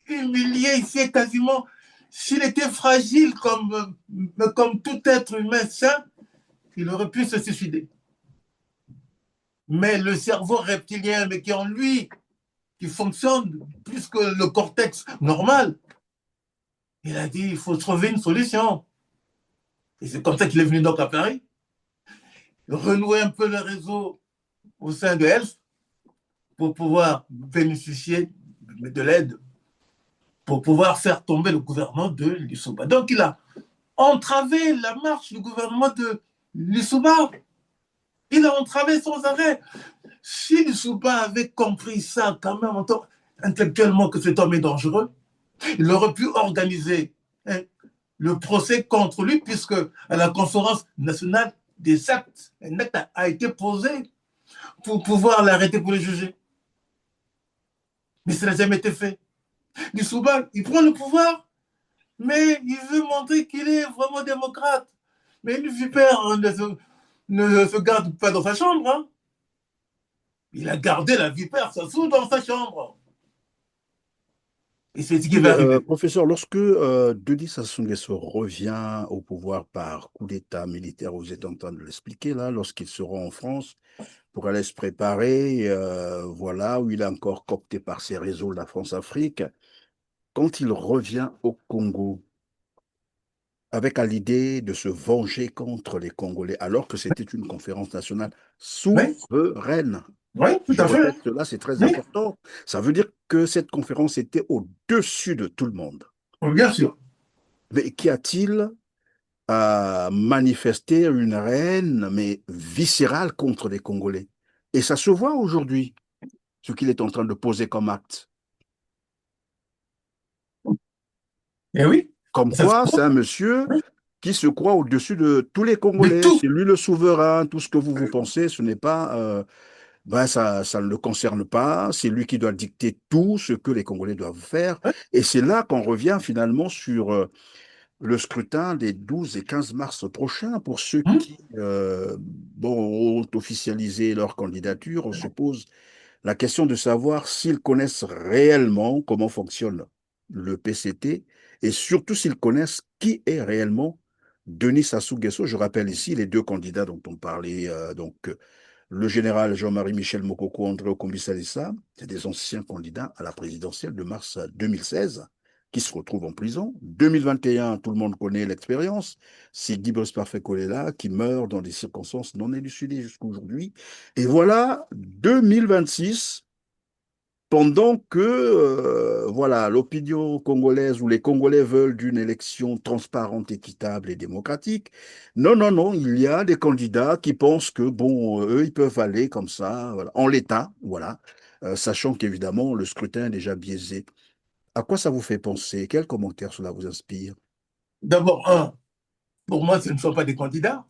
Il sait quasiment, s'il était fragile comme tout être humain sain, il aurait pu se suicider. Mais le cerveau reptilien, mais qui est en lui, qui fonctionne plus que le cortex normal, il a dit, il faut trouver une solution. Et c'est comme ça qu'il est venu donc à Paris, renouer un peu le réseau au sein de ELF pour pouvoir bénéficier de l'aide, pour pouvoir faire tomber le gouvernement de Lissouba. Donc il a entravé la marche du gouvernement de Lissouba. Il a entravé sans arrêt. Si Lissouba avait compris ça quand même intellectuellement que cet homme est dangereux, il aurait pu organiser le procès contre lui puisque à la conférence nationale des actes, un acte a été posé pour pouvoir l'arrêter pour le juger. Mais ça n'a jamais été fait. Dissouba, il prend le pouvoir, mais il veut montrer qu'il est vraiment démocrate. Mais une vipère ne se garde pas dans sa chambre. Hein. Il a gardé la vipère Sassou dans sa chambre. Et c'est ce qui va arriver. Professeur, lorsque Denis Sassou Nguesso revient au pouvoir par coup d'État militaire, vous êtes en train de l'expliquer là, lorsqu'il sera en France pour aller se préparer, voilà, où il est encore coopté par ses réseaux de la France-Afrique, quand il revient au Congo, avec à l'idée de se venger contre les Congolais, alors que c'était une conférence nationale souveraine. Oui, tout à fait. Je répète cela, c'est très important. Ça veut dire que cette conférence était au-dessus de tout le monde. Oui, bien sûr. Mais qu'y a-t-il à manifester une haine, mais viscérale contre les Congolais? Et ça se voit aujourd'hui, ce qu'il est en train de poser comme acte. Et oui. Comme quoi, c'est un monsieur qui se croit au-dessus de tous les Congolais. C'est lui le souverain, tout ce que vous pensez, ce n'est pas... ça ne le concerne pas. C'est lui qui doit dicter tout ce que les Congolais doivent faire. Et c'est là qu'on revient finalement sur le scrutin des 12 et 15 mars prochains. Pour ceux qui ont officialisé leur candidature, on se pose la question de savoir s'ils connaissent réellement comment fonctionne le PCT et surtout s'ils connaissent qui est réellement Denis Sassou Nguesso. Je rappelle ici les deux candidats dont on parlait, le général Jean-Marie Michel Mokoko, André Okombi-Salissa, c'est des anciens candidats à la présidentielle de mars 2016 qui se retrouvent en prison. 2021, tout le monde connaît l'expérience. C'est Guy Brice-Parfait Kolela qui meurt dans des circonstances non élucidées jusqu'à aujourd'hui. Et voilà, 2026, pendant que l'opinion congolaise ou les Congolais veulent d'une élection transparente, équitable et démocratique, non, il y a des candidats qui pensent que, eux, ils peuvent aller comme ça, en l'état, sachant qu'évidemment, le scrutin est déjà biaisé. À quoi ça vous fait penser? Quel commentaire cela vous inspire? D'abord, pour moi, ce ne sont pas des candidats.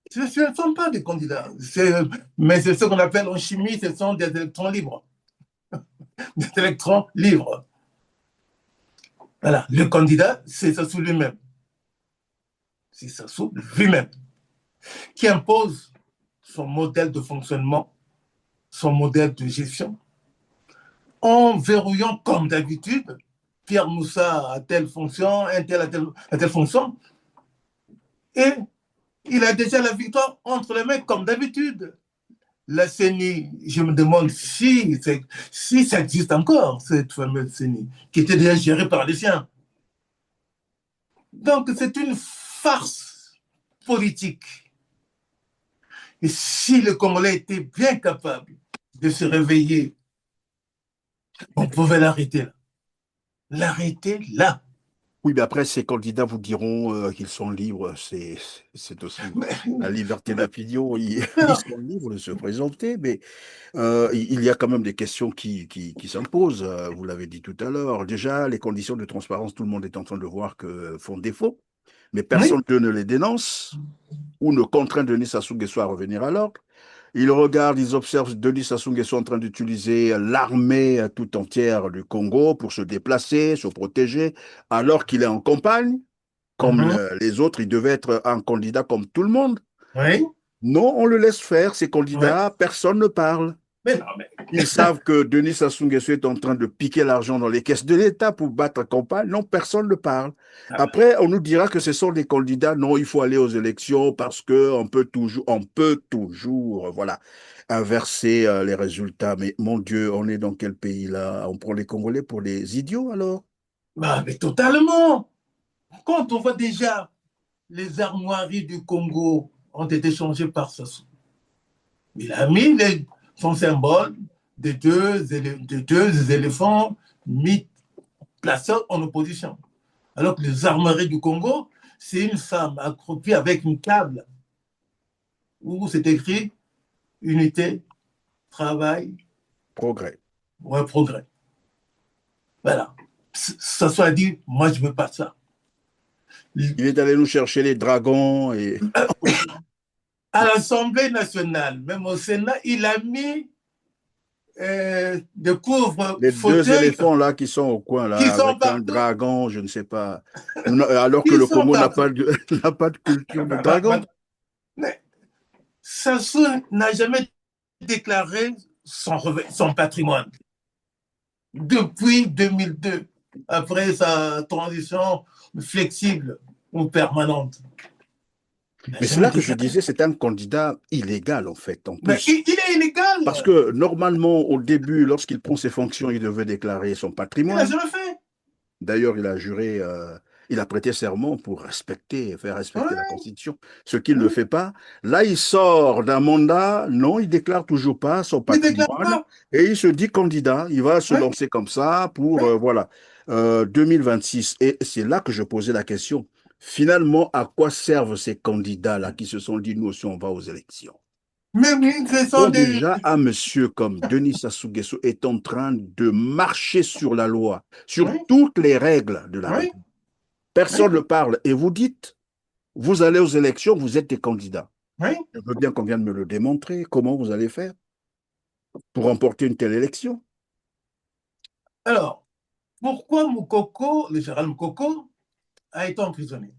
Ce ne sont pas des candidats. Mais c'est ce qu'on appelle en chimie, ce sont des électrons libres. Des électrons libres. Voilà, le candidat, c'est Sassou lui-même. C'est Sassou lui-même qui impose son modèle de fonctionnement, son modèle de gestion, en verrouillant comme d'habitude Pierre Moussa a telle fonction, un tel a telle fonction, et il a déjà la victoire entre les mains comme d'habitude. La CENI, je me demande si ça existe encore, cette fameuse CENI, qui était déjà gérée par les siens. Donc, c'est une farce politique. Et si le Congolais était bien capable de se réveiller, on pouvait l'arrêter là. L'arrêter là. Oui, mais après, ces candidats vous diront qu'ils sont libres. C'est aussi la liberté d'opinion. Ils sont libres de se présenter, mais il y a quand même des questions qui s'imposent. Vous l'avez dit tout à l'heure. Déjà, les conditions de transparence, tout le monde est en train de voir que font défaut, mais personne ne les dénonce ou ne contraint Denis Sassou Nguesso à revenir à l'ordre. Ils regardent, ils observent Denis Sassou Nguesso en train d'utiliser l'armée tout entière du Congo pour se déplacer, se protéger, alors qu'il est en campagne, comme les autres, il devait être un candidat comme tout le monde. Oui. Non, on le laisse faire, ces candidats, personne ne parle. Mais non, mais... Ils savent que Denis Sassou Nguesso est en train de piquer l'argent dans les caisses de l'État pour battre la campagne. Non, personne ne parle. Après, on nous dira que ce sont des candidats. Non, il faut aller aux élections parce qu'on peut toujours, inverser les résultats. Mais mon Dieu, on est dans quel pays là? On prend les Congolais pour des idiots alors? Mais totalement. Quand on voit déjà les armoiries du Congo ont été changées par Sassou. Il a mis son symbole de deux éléphants mis placés en opposition. Alors que les armoiries du Congo, c'est une femme accroupie avec une table où c'est écrit unité, travail, progrès. Ouais, progrès. Voilà. Ça soit dit, moi je veux pas ça. Il est allé nous chercher les dragons et À l'Assemblée nationale, même au Sénat, il a mis des Les deux couvre-fauteuils éléphants là qui sont au coin qui là sont avec un partout. dragon, je ne sais pas. Alors que Qui le sont Congo n'a partout. pas n'a pas de culture de dragon. Mais Sassou n'a jamais déclaré son patrimoine depuis 2002, après sa transition flexible ou permanente. Il n'a Mais c'est jamais là que je déclaré. disais, c'est un candidat illégal en fait, en Mais plus. il est Parce illégal. que normalement, au début, lorsqu'il prend ses fonctions, il devait déclarer son Il n'a patrimoine. jamais fait. D'ailleurs, il a juré, il a prêté serment pour faire respecter la Ouais, Constitution, ce qu'il ne ouais. fait pas. Là, il sort d'un mandat, non, il déclare toujours pas son Il ne déclare patrimoine pas. et il se dit candidat. Il va se Ouais, lancer comme ça pour, ouais. 2026. Et c'est là que je posais la question. Finalement, à quoi servent ces candidats-là qui se sont dit, nous aussi, on va aux élections? Mais oui, ce sont Quand des. déjà un monsieur comme Denis Sassou Nguesso est en train de marcher sur la loi, sur Oui, toutes les règles de la oui, République, oui, personne ne parle et vous dites, vous allez aux élections, vous êtes des candidats. oui. Je veux bien qu'on vienne me le démontrer, comment vous allez faire pour remporter une telle élection. Alors, pourquoi Moukoko, le général Moukoko, a été emprisonné?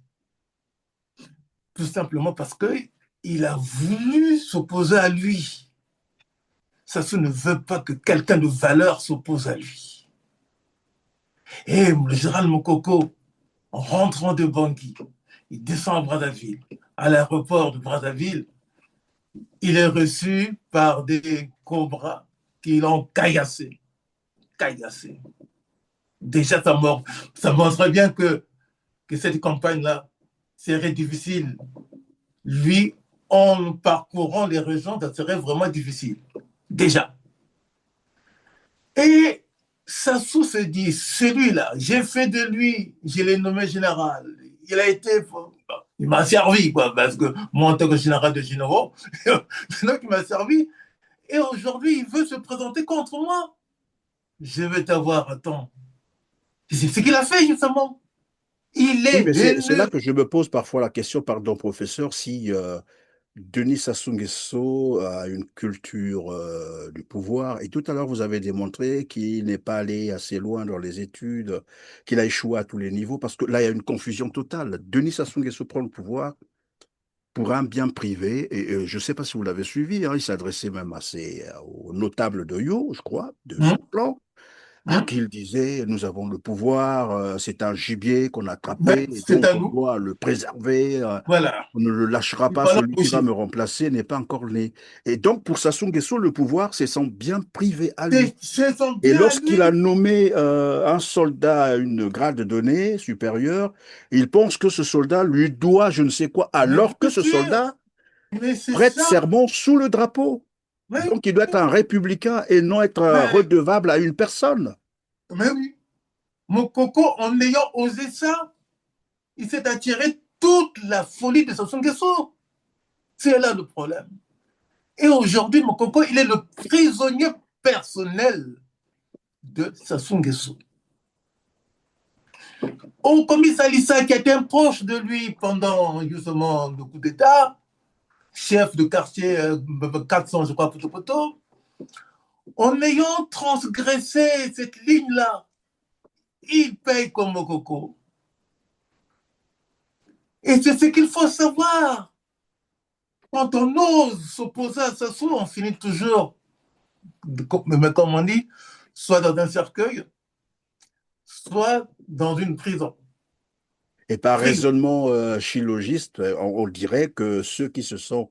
Tout simplement parce qu'il a voulu s'opposer à lui. Sassou ne veut pas que quelqu'un de valeur s'oppose à lui. Et le général Moukoko, en rentrant de Bangui, il descend à Brazzaville. À l'aéroport de Brazzaville, il est reçu par des cobras qui l'ont caillassé. Caillassé. Déjà, ça montre bien que cette campagne-là serait difficile. Lui, en parcourant les régions, ça serait vraiment difficile. Déjà. Et Sassou se dit, celui-là, j'ai fait de lui, je l'ai nommé général. Il a été, il m'a servi, quoi, parce que moi, en tant que général de généraux, donc il m'a servi. Et aujourd'hui, il veut se présenter contre moi. Je vais t'avoir, attends. C'est ce qu'il a fait, justement. Il Oui, est mais c'est là haineux. que je me pose parfois la question, pardon, professeur, si Denis Sassou Nguesso a une culture du pouvoir. Et tout à l'heure, vous avez démontré qu'il n'est pas allé assez loin dans les études, qu'il a échoué à tous les niveaux, parce que là, il y a une confusion totale. Denis Sassou Nguesso prend le pouvoir pour un bien privé, et je ne sais pas si vous l'avez suivi, hein, il s'adressait même aux notables de Yo, je crois, de son Hum, clan, hum. qu'il disait, nous avons le pouvoir, c'est un gibier qu'on a Ben, attrapé, et c'est donc à on nous. doit le préserver, Voilà. on ne le lâchera Il pas, va celui qui va l'embaucher. me remplacer n'est pas encore né. Et donc pour Sassou Nguesso, le pouvoir, c'est son bien privé à lui. C'est son Et bien à lorsqu'il a lui. nommé un soldat à une grade donnée, supérieure, il pense que ce soldat lui doit je ne sais quoi, Mais alors que bien ce sûr. soldat Mais c'est prête ça. serment sous le drapeau. Oui. Donc il doit être un républicain et non être Mais, redevable à une personne. mais oui. Mon coco, en ayant osé ça, il s'est attiré toute la folie de Sassou Nguesso. C'est là le problème. Et aujourd'hui, mon coco, il est le prisonnier personnel de Sassou Nguesso. Au commissaire Lissa, qui était un proche de lui pendant justement le coup d'État, chef de quartier 400, je crois, Poto, en ayant transgressé cette ligne-là, il paye comme Mokoko. Et c'est ce qu'il faut savoir. Quand on ose s'opposer à Sassou, on finit toujours, mais comme on dit, soit dans un cercueil, soit dans une prison. Et par Prison. raisonnement chilogiste, on dirait que ceux qui se sont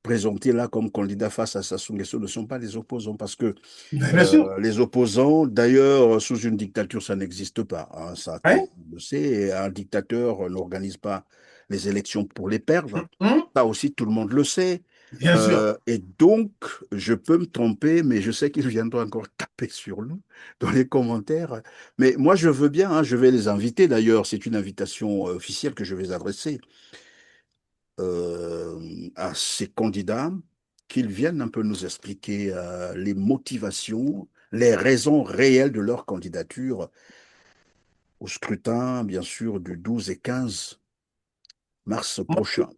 présentés là comme candidats face à Sassou Nguesso ne sont pas les opposants, parce que Bien sûr. les opposants, d'ailleurs, sous une dictature, ça n'existe pas, hein, ça, tout le Hein? monde le sait, et un dictateur n'organise pas les élections pour les perdre. Hum? Ça aussi, tout le monde le sait. Bien sûr. Et donc, je peux me tromper, mais je sais qu'ils viendront encore taper sur nous dans les commentaires. Mais moi, je veux bien, hein, je vais les inviter. D'ailleurs, c'est une invitation officielle que je vais adresser à ces candidats, qu'ils viennent un peu nous expliquer les motivations, les raisons réelles de leur candidature au scrutin, bien sûr, du 12 et 15 mars Moi, prochain.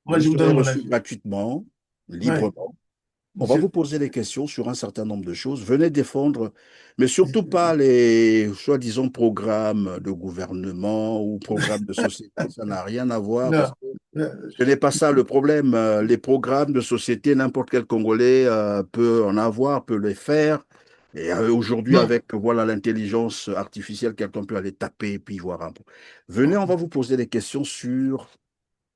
Moi, Vous je vous serez donne mon reçu avis. gratuitement, Ouais, librement. On va monsieur. vous poser des questions sur un certain nombre de choses. Venez défendre, mais surtout pas les soi-disant programmes de gouvernement ou programmes de société. Ça n'a rien à voir parce Non. que ce n'est pas ça le problème. Les programmes de société, n'importe quel Congolais peut en avoir, peut les faire. Et aujourd'hui, Non. avec voilà l'intelligence artificielle, quelqu'un peut aller taper et puis voir un peu. Venez, on va vous poser des questions sur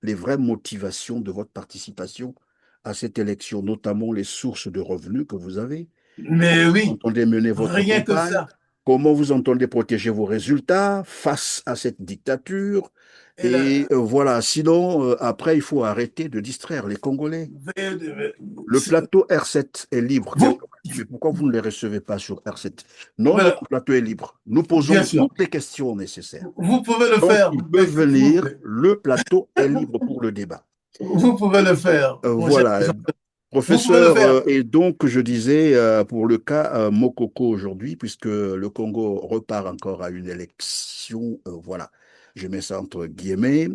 les vraies motivations de votre participation à cette élection, notamment les sources de revenus que vous avez, Mais comment vous oui, entendez mener votre rien que campagne, ça. comment vous entendez protéger vos résultats face à cette dictature. Et Et là, voilà, sinon, après, il faut arrêter de distraire les Congolais. Le c'est- plateau R7 est libre. vous, Quelqu'un m'a dit, mais pourquoi vous ne les recevez pas sur R7? Non, voilà, notre plateau est libre. Nous bien posons sûr, toutes les questions nécessaires. vous pouvez le Donc, faire, ils mais peuvent s'il vous venir. plaît, Le plateau est libre pour le débat. vous pouvez le faire, mon cher Voilà, Jean. Vous pouvez le professeur, faire. et donc je disais pour le cas Mokoko aujourd'hui, puisque le Congo repart encore à une élection, voilà, je mets ça entre guillemets,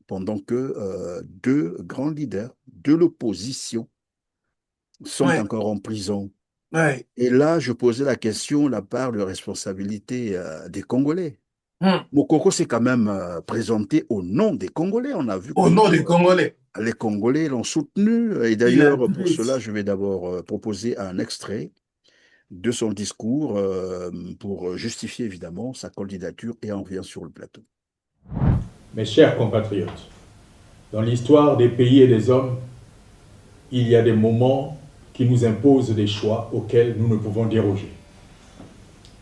pendant que deux grands leaders de l'opposition sont Oui, encore en prison. oui. Et là, je posais la question, la part de responsabilité des Congolais. Hum. Mokoko s'est quand même présenté au nom des Congolais. On a vu Au nom des Congolais, les Congolais l'ont soutenu. Et il a d'ailleurs, pour dit, cela, je vais d'abord proposer un extrait de son discours pour justifier évidemment sa candidature et en revient sur le plateau. Mes chers compatriotes, dans l'histoire des pays et des hommes, il y a des moments qui nous imposent des choix auxquels nous ne pouvons déroger.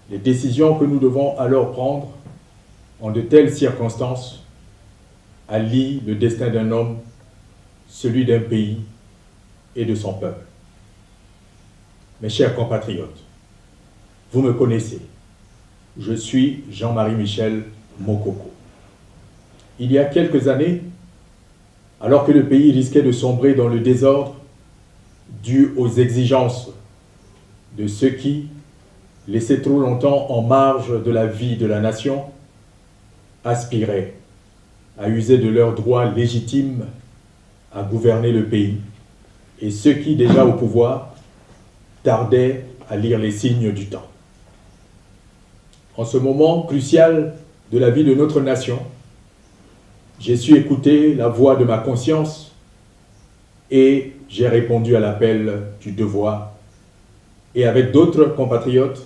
Les décisions que nous devons alors prendre en de telles circonstances allient le destin d'un homme, celui d'un pays et de son peuple. Mes chers compatriotes, vous me connaissez. Je suis Jean-Marie Michel Mokoko. Il y a quelques années, alors que le pays risquait de sombrer dans le désordre dû aux exigences de ceux qui, laissés trop longtemps en marge de la vie de la nation, aspiraient à user de leurs droits légitimes à gouverner le pays, et ceux qui, déjà au pouvoir, tardaient à lire les signes du temps. En ce moment crucial de la vie de notre nation, j'ai su écouter la voix de ma conscience et j'ai répondu à l'appel du devoir. Et avec d'autres compatriotes,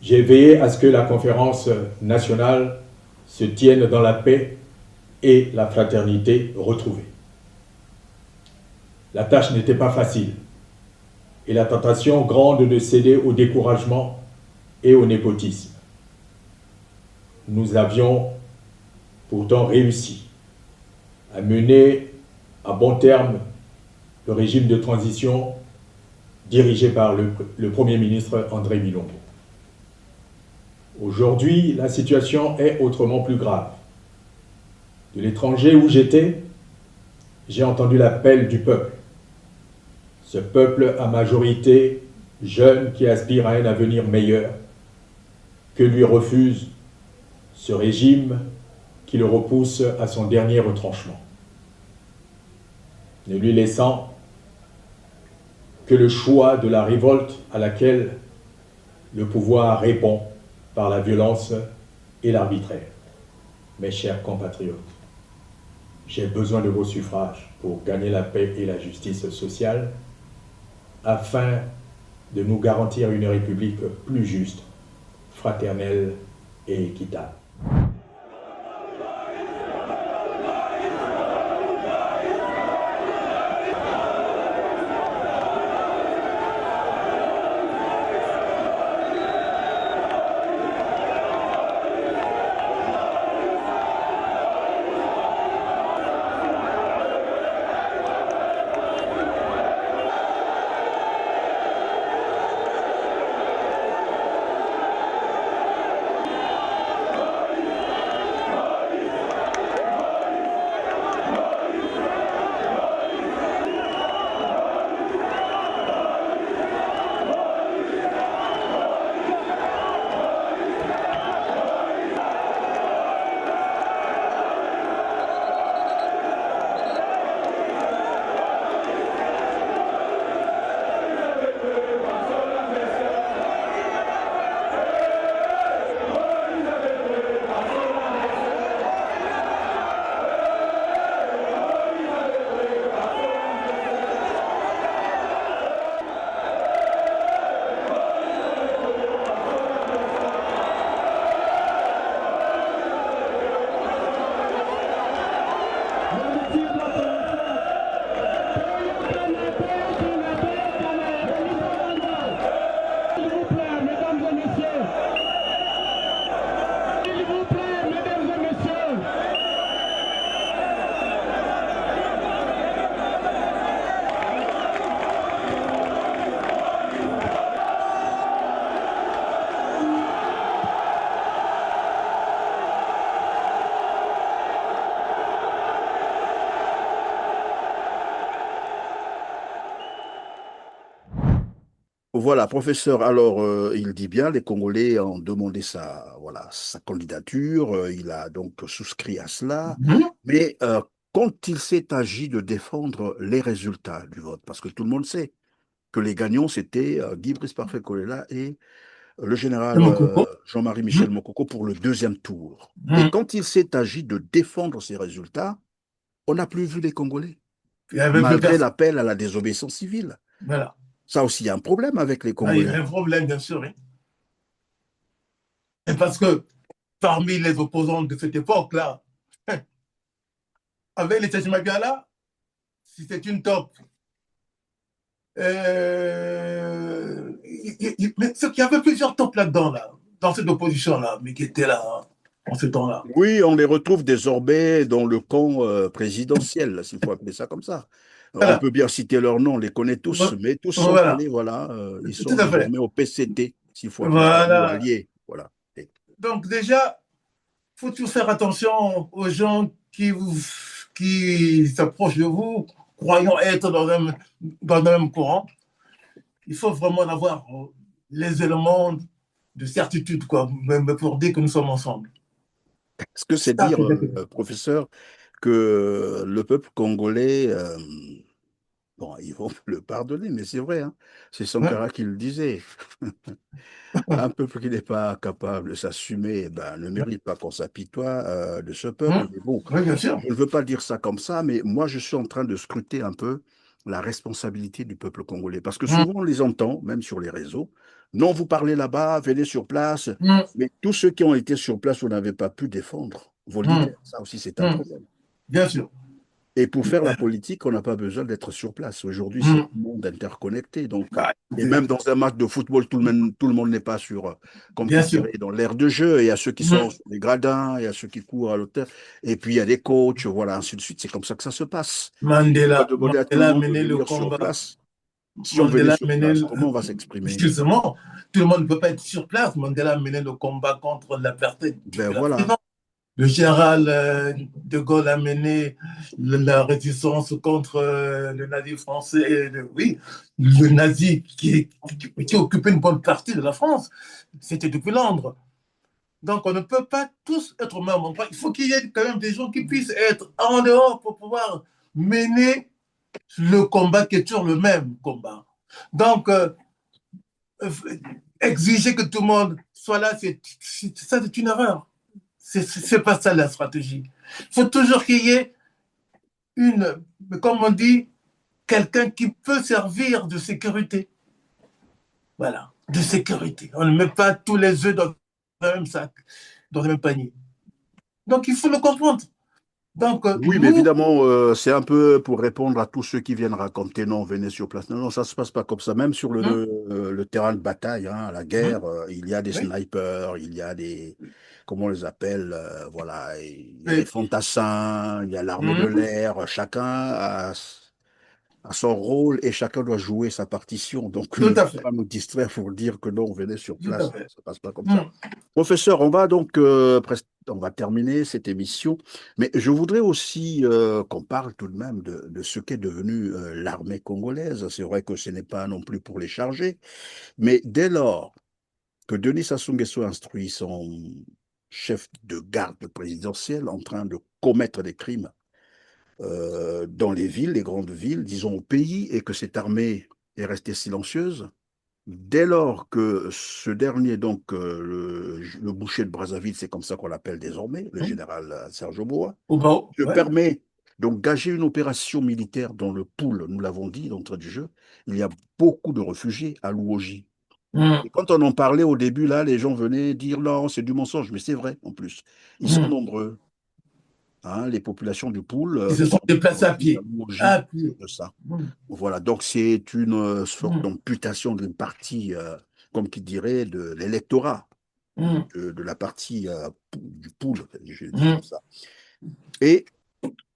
j'ai veillé à ce que la conférence nationale se tienne dans la paix et la fraternité retrouvée. La tâche n'était pas facile et la tentation grande de céder au découragement et au népotisme. Nous avions pourtant réussi à mener à bon terme le régime de transition dirigé par le Premier ministre André Milongo. Aujourd'hui, la situation est autrement plus grave. De l'étranger où j'étais, j'ai entendu l'appel du peuple. Ce peuple à majorité jeune qui aspire à un avenir meilleur, que lui refuse ce régime qui le repousse à son dernier retranchement, ne lui laissant que le choix de la révolte à laquelle le pouvoir répond par la violence et l'arbitraire. Mes chers compatriotes, j'ai besoin de vos suffrages pour gagner la paix et la justice sociale afin de nous garantir une République plus juste, fraternelle et équitable. Voilà, professeur, alors il dit bien, les Congolais ont demandé sa candidature, il a donc souscrit à cela, Mhm. mais quand il s'est agi de défendre les résultats du vote, parce que tout le monde sait que les gagnants, c'était Guy Brice Parfait Kolela et le Et général mon coco. Jean-Marie Mhm. Michel Mokoko pour le deuxième tour. Et Mhm. quand il s'est agi de défendre ces résultats, on n'a plus vu les Congolais, Il n'y avait plus malgré personne. l'appel à la désobéissance civile. Voilà. Ça aussi, il y a un problème avec les Ah, il y a Congolais. un problème, bien sûr. Hein. Et parce que parmi les opposants de cette époque-là, avec les Tchadjimagala, c'était une top. Mais c'est qu'il y avait plusieurs tops là-dedans, là, dans cette opposition-là, mais qui étaient là en ce temps-là. Oui, on les retrouve désormais dans le camp présidentiel, s'il faut appeler ça comme ça. On Voilà. peut bien citer leurs noms, on les connaît tous, mais tous sont Voilà. allés, voilà, ils Tout sont à fait. désormais au PCT, s'il faut appeler ça, ou Voilà. alliés. Voilà. Et- Donc déjà, il faut toujours faire attention aux gens qui s'approchent de vous, croyant être dans le même courant. Il faut vraiment avoir les éléments de certitude, quoi, même pour dire que nous sommes ensemble. Est-ce que c'est Ça, dire, c'est exactement. professeur, que le peuple congolais, bon, ils vont le pardonner, mais c'est vrai, hein, c'est Ouais. Sankara qui le disait. Un peuple qui n'est pas capable de s'assumer, ben, ne mérite pas qu'on s'apitoie de ce peuple. Mais bon, Oui, bien sûr. je ne veux pas dire ça comme ça, mais moi, je suis en train de scruter un peu la responsabilité du peuple congolais. Parce que souvent, on les entend, même sur les réseaux. Non, vous parlez là-bas, venez sur place. Mais tous ceux qui ont été sur place, vous n'avez pas pu défendre vos leaders. Ça aussi, c'est un problème. Bien sûr. Et pour faire la politique, on n'a pas besoin d'être sur place. Aujourd'hui, c'est un monde interconnecté. Donc, Bah, et même dans un match de football, tout le monde n'est pas sur, comme bien qui sûr. dirait, dans l'aire de jeu. Il y a ceux qui sont sur les gradins, il y a ceux qui courent à l'hôtel. Et puis, il y a des coachs, voilà, ainsi de suite. C'est comme ça que ça se passe. On va demander à tout le Mandela a monde de mené le venir sur combat. place. Si on venait Mandela a sur mené, place, comment on va s'exprimer? excusez-moi, tout le monde ne peut pas être sur place. Mandela a mené le combat contre l'apartheid Ben depuis la voilà. prison. Le général de Gaulle a mené la résistance contre le nazi français. Oui, le nazi qui occupait une bonne partie de la France, c'était depuis Londres. Donc, on ne peut pas tous être au même endroit. Il faut qu'il y ait quand même des gens qui puissent être en dehors pour pouvoir mener le combat qui est toujours le même combat. Donc, exiger que tout le monde soit là, ça, c'est une erreur. C'est pas ça la stratégie. Il faut toujours qu'il y ait comme on dit, quelqu'un qui peut servir de sécurité. Voilà, de sécurité. On ne met pas tous les œufs dans le même sac, dans le même panier. Donc, il faut le comprendre. Donc, Oui, mais évidemment, c'est un peu pour répondre à tous ceux qui viennent raconter, non, venez sur place. Non, non, ça ne se passe pas comme ça. Même sur le terrain de bataille, hein, la guerre, il y a des oui, snipers, il y a des, comment on les appelle, voilà, il y a des oui, fantassins, il y a l'armée de l'air, chacun a son rôle et chacun doit jouer sa partition. Donc, ne tout à faut fait. pas nous distraire pour dire que non, venez sur Tout à place. fait. Ça ne passe pas comme ça. Professeur, on va donc on va terminer cette émission, mais je voudrais aussi qu'on parle tout de même de ce qu'est devenu l'armée congolaise. C'est vrai que ce n'est pas non plus pour les charger, mais dès lors que Denis Sassou Nguesso instruit son chef de garde présidentiel en train de commettre des crimes dans les villes, les grandes villes, disons au pays, et que cette armée est restée silencieuse, dès lors que ce dernier, donc le boucher de Brazzaville, c'est comme ça qu'on l'appelle désormais, le général Serge Oboa, se Ouais. permet d'engager une opération militaire dans le pool, nous l'avons dit d'entrée du jeu, il y a beaucoup de réfugiés à Louoji. Et quand on en parlait au début, là, les gens venaient dire non, c'est du mensonge, mais c'est vrai en plus. Ils sont nombreux, hein, les populations du pool Ils se qui sont sont déplacés à à pied. Louoji, À pied. de ça. Voilà, donc c'est une sorte d'amputation d'une partie, comme qui dirait, de l'électorat, de la partie du pool, je dis comme ça. Et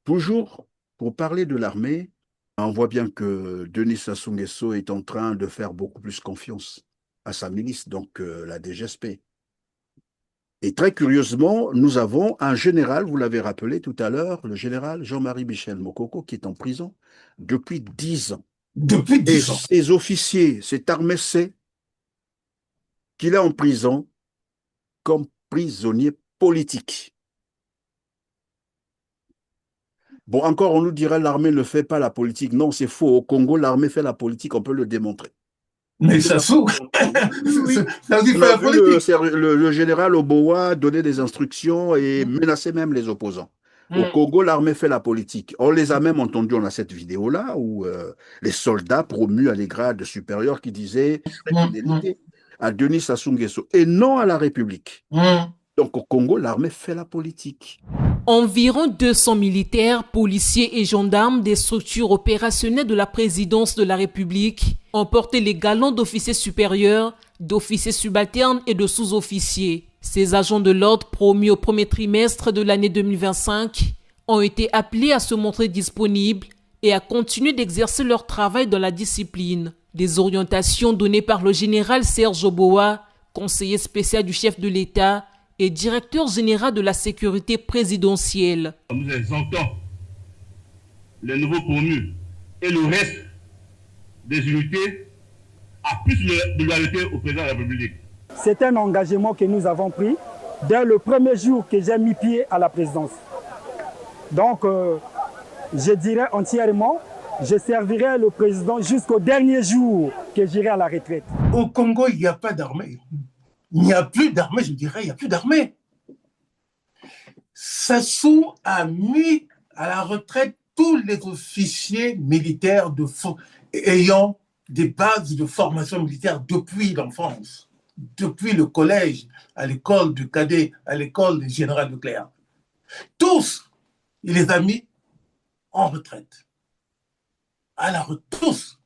toujours, pour parler de l'armée, on voit bien que Denis Sassou Nguesso est en train de faire beaucoup plus confiance à sa milice, donc la DGSP. Et très curieusement, nous avons un général, vous l'avez rappelé tout à l'heure, le général Jean-Marie Michel Mokoko, qui est en prison depuis 10 ans. Depuis Et 10 ans. ces officiers, cette armée sait qu'il est en prison comme prisonnier politique. Bon, encore, on nous dirait l'armée ne fait pas la politique. Non, c'est faux. Au Congo, l'armée fait la politique, on peut le démontrer. Mais ça s'ouvre. Oui. Ça dit On fait a la vu politique. le général Oboa donner des instructions et menacer même les opposants. Au Congo, l'armée fait la politique. On les a même entendus, on a cette vidéo-là, où les soldats promus à des grades supérieurs qui disaient fidélité à Denis Sassou Nguesso et non à la République. Donc au Congo, l'armée fait la politique. Environ 200 militaires, policiers et gendarmes des structures opérationnelles de la présidence de la République ont porté les galons d'officiers supérieurs, d'officiers subalternes et de sous-officiers. Ces agents de l'ordre promus au premier trimestre de l'année 2025 ont été appelés à se montrer disponibles et à continuer d'exercer leur travail dans la discipline. Des orientations données par le général Serge Oboa, conseiller spécial du chef de l'État, et directeur général de la sécurité présidentielle. Nous exhortons les nouveaux promus et le reste des unités à plus de loyauté au président de la République. C'est un engagement que nous avons pris dès le premier jour que j'ai mis pied à la présidence. Donc, je dirais entièrement, je servirai le président jusqu'au dernier jour que j'irai à la retraite. Au Congo, il n'y a pas d'armée. Il n'y a plus d'armée, je dirais, il n'y a plus d'armée. Sassou a mis à la retraite tous les officiers militaires ayant des bases de formation militaire depuis l'enfance, depuis le collège, à l'école du cadet, à l'école du général Leclerc. Tous, il les a mis en retraite. Alors, tous.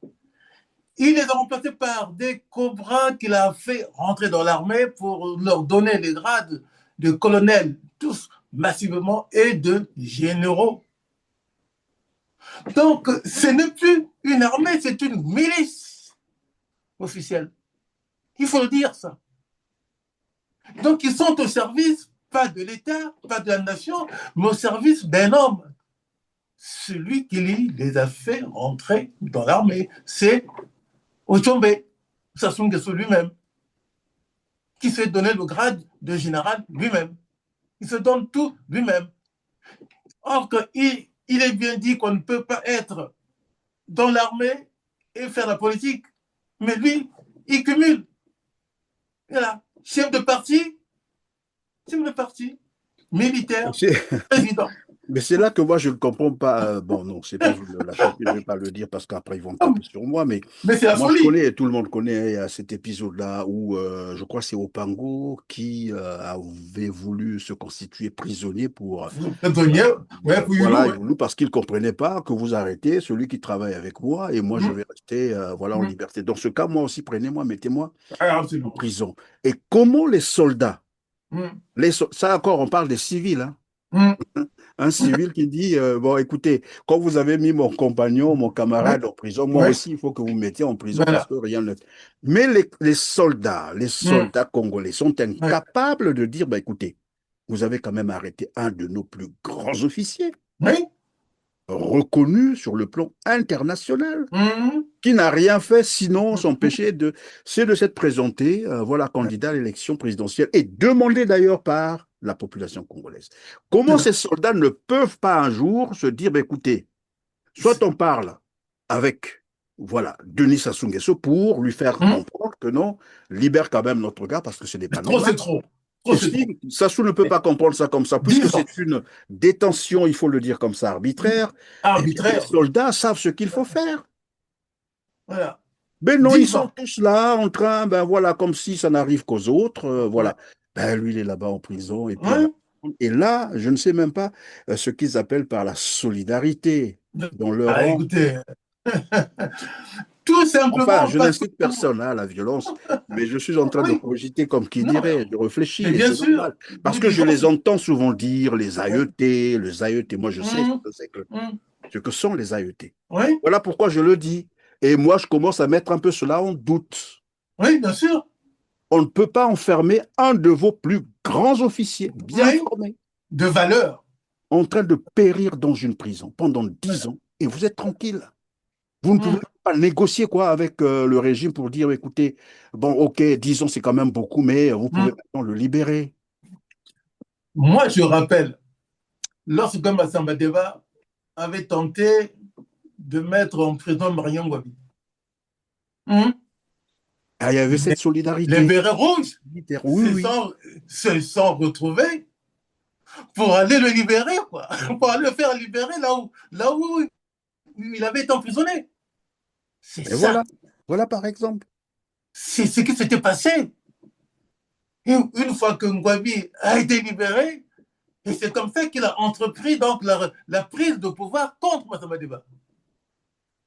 Il les a remplacés par des cobras qu'il a fait rentrer dans l'armée pour leur donner les grades de colonel, tous massivement, et de généraux. Donc, ce n'est plus une armée, c'est une milice officielle. Il faut le dire, ça. Donc, ils sont au service, pas de l'État, pas de la nation, mais au service d'un homme. Celui qui les a fait rentrer dans l'armée, c'est Ochombe, Sassou Nguesso lui-même, qui s'est donné le grade de général lui-même. Il se donne tout lui-même. Or, il est bien dit qu'on ne peut pas être dans l'armée et faire la politique. Mais lui, il cumule. Voilà. Chef de parti, militaire, président. Mais c'est là que moi, je ne comprends pas. Bon, non, c'est pas la chose, je ne vais pas le dire parce qu'après, ils vont taper sur moi. Mais c'est la moi, folie. je connais, tout le monde connaît cet épisode-là où je crois que c'est Opango qui avait voulu se constituer prisonnier pour. Voilà, Youlou, parce qu'il ne comprenait pas que vous arrêtez celui qui travaille avec moi et moi, je vais rester en liberté. Dans ce cas, moi aussi, prenez-moi, mettez-moi en prison. Et comment les soldats, ça encore, on parle des civils, hein. Un civil qui dit, bon, écoutez, quand vous avez mis mon compagnon, mon camarade en prison, moi aussi, il faut que vous me mettiez en prison parce que rien ne... Mais les soldats congolais sont incapables de dire, bah, écoutez, vous avez quand même arrêté un de nos plus grands officiers, reconnu sur le plan international, qui n'a rien fait sinon s'empêcher de s'être présenté, voilà, candidat à l'élection présidentielle et demandé d'ailleurs par la population congolaise. Comment ces soldats ne peuvent pas un jour se dire, bah, écoutez, soit on parle avec, voilà, Denis Sassou Nguesso pour lui faire comprendre que non, libère quand même notre gars parce que ce n'est pas normal. C'est trop. Sassou ne peut pas comprendre ça comme ça, puisque c'est une détention, il faut le dire comme ça, arbitraire. Les soldats savent ce qu'il faut faire. Voilà. Mais non, ils sont tous là, en train, ben voilà, comme si ça n'arrive qu'aux autres, voilà. Ben lui, il est là-bas en prison. Et là, je ne sais même pas ce qu'ils appellent par la solidarité dans leur rang. Écoutez, tout simplement. Enfin, je n'incite personne à la violence, mais je suis en train de cogiter comme qui dirait, de réfléchir. Mais bien sûr. Normal, parce que je les entends souvent dire les AET, moi je sais ce que sont les AET. Voilà pourquoi je le dis. Et moi, je commence à mettre un peu cela en doute. Oui, bien sûr. On ne peut pas enfermer un de vos plus grands officiers, bien formés, de valeur, en train de périr dans une prison pendant 10 ans, et vous êtes tranquille. Vous ne pouvez hum. pas négocier quoi avec le régime pour dire, écoutez, bon, ok, 10 ans, c'est quand même beaucoup, mais vous pouvez maintenant le libérer. Moi, je rappelle, lorsque Massamba Deba avait tenté de mettre en prison Marion Ngouabi, Ah, il y avait cette les solidarité bérets rouges militaire. Oui, se oui. sont, se sont retrouvés pour aller le libérer, quoi. Pour aller le faire libérer là où il avait été emprisonné. C'est Et ça. voilà. Voilà par exemple. C'est ce qui s'était passé. Une fois que Ngouabi a été libéré, et c'est comme ça qu'il a entrepris donc la prise de pouvoir contre Massamba Deba.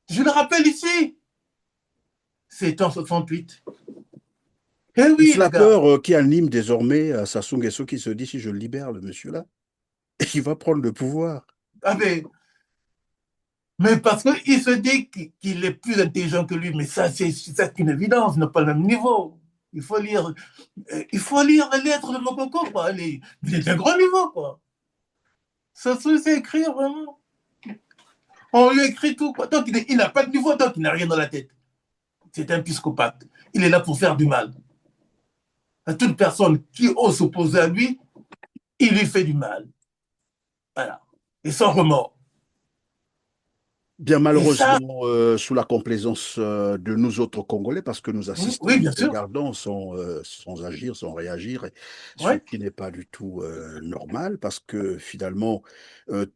Je le rappelle ici, c'est en 68. Eh C'est oui, la les gars. peur qui anime désormais Sassou Nguesso qui se dit, si je libère le monsieur-là, il va prendre le pouvoir. Ah, mais parce qu'il se dit qu'il est plus intelligent que lui, mais ça, c'est une évidence, il n'a pas le même niveau. Il faut lire les lettres de Mokoko, quoi. Il est d'un grand niveau, quoi. Ça se sait écrire, vraiment. On lui écrit tout, quoi. Donc, il n'a pas de niveau, donc il n'a rien dans la tête. C'est un psychopathe. Il est là pour faire du mal. À toute personne qui ose s'opposer à lui, il lui fait du mal. Voilà. Et sans remords. Bien Et ça, malheureusement, sous la complaisance de nous autres Congolais, parce que nous assistons, oui, nous bien sûr. regardons sans agir, sans réagir, et ce Ouais. qui n'est pas du tout normal, parce que finalement,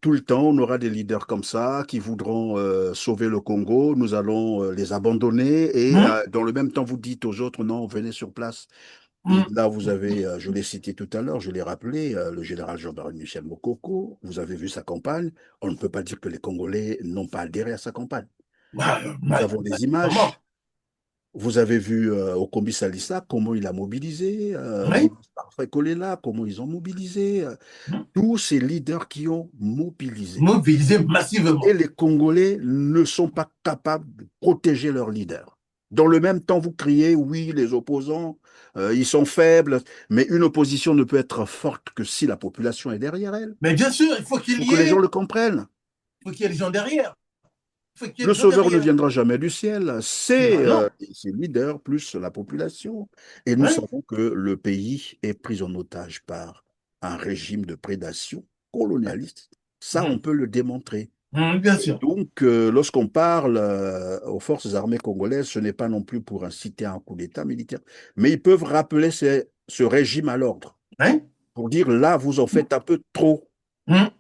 tout le temps, on aura des leaders comme ça qui voudront sauver le Congo, nous allons les abandonner, et Hum, dans le même temps, vous dites aux autres, non, venez sur place. Et hum, là, vous avez, je l'ai cité tout à l'heure, je l'ai rappelé, le général Jean-Marie Michel Mokoko, vous avez vu sa campagne. On ne peut pas dire que les Congolais n'ont pas adhéré à sa campagne. Nous avons des comment? images. Vous avez vu Okombi Salissa, comment il a mobilisé, Oui. Maurice Parfait Kolela, comment ils ont mobilisé, Hum. tous ces leaders qui ont mobilisé. Mobilisé Et massivement. les Congolais ne sont pas capables de protéger leurs leaders. Dans le même temps, vous criez, oui, les opposants, ils sont faibles, mais une opposition ne peut être forte que si la population est derrière elle. Mais bien sûr, il faut Il qu'il faut y que les gens ait, le comprennent. il faut qu'il y ait des gens derrière. Il faut qu'il y ait Le des gens sauveur ne derrière. viendra jamais du ciel, Ben c'est non. ses leaders plus la population. Et nous Oui. savons que le pays est pris en otage par un régime de prédation colonialiste. Ça, on peut le démontrer. Bien sûr. Donc, lorsqu'on parle aux forces armées congolaises, ce n'est pas non plus pour inciter à un coup d'État militaire, mais ils peuvent rappeler ce régime à l'ordre, Hein? pour dire là, vous en faites un peu trop, Hum.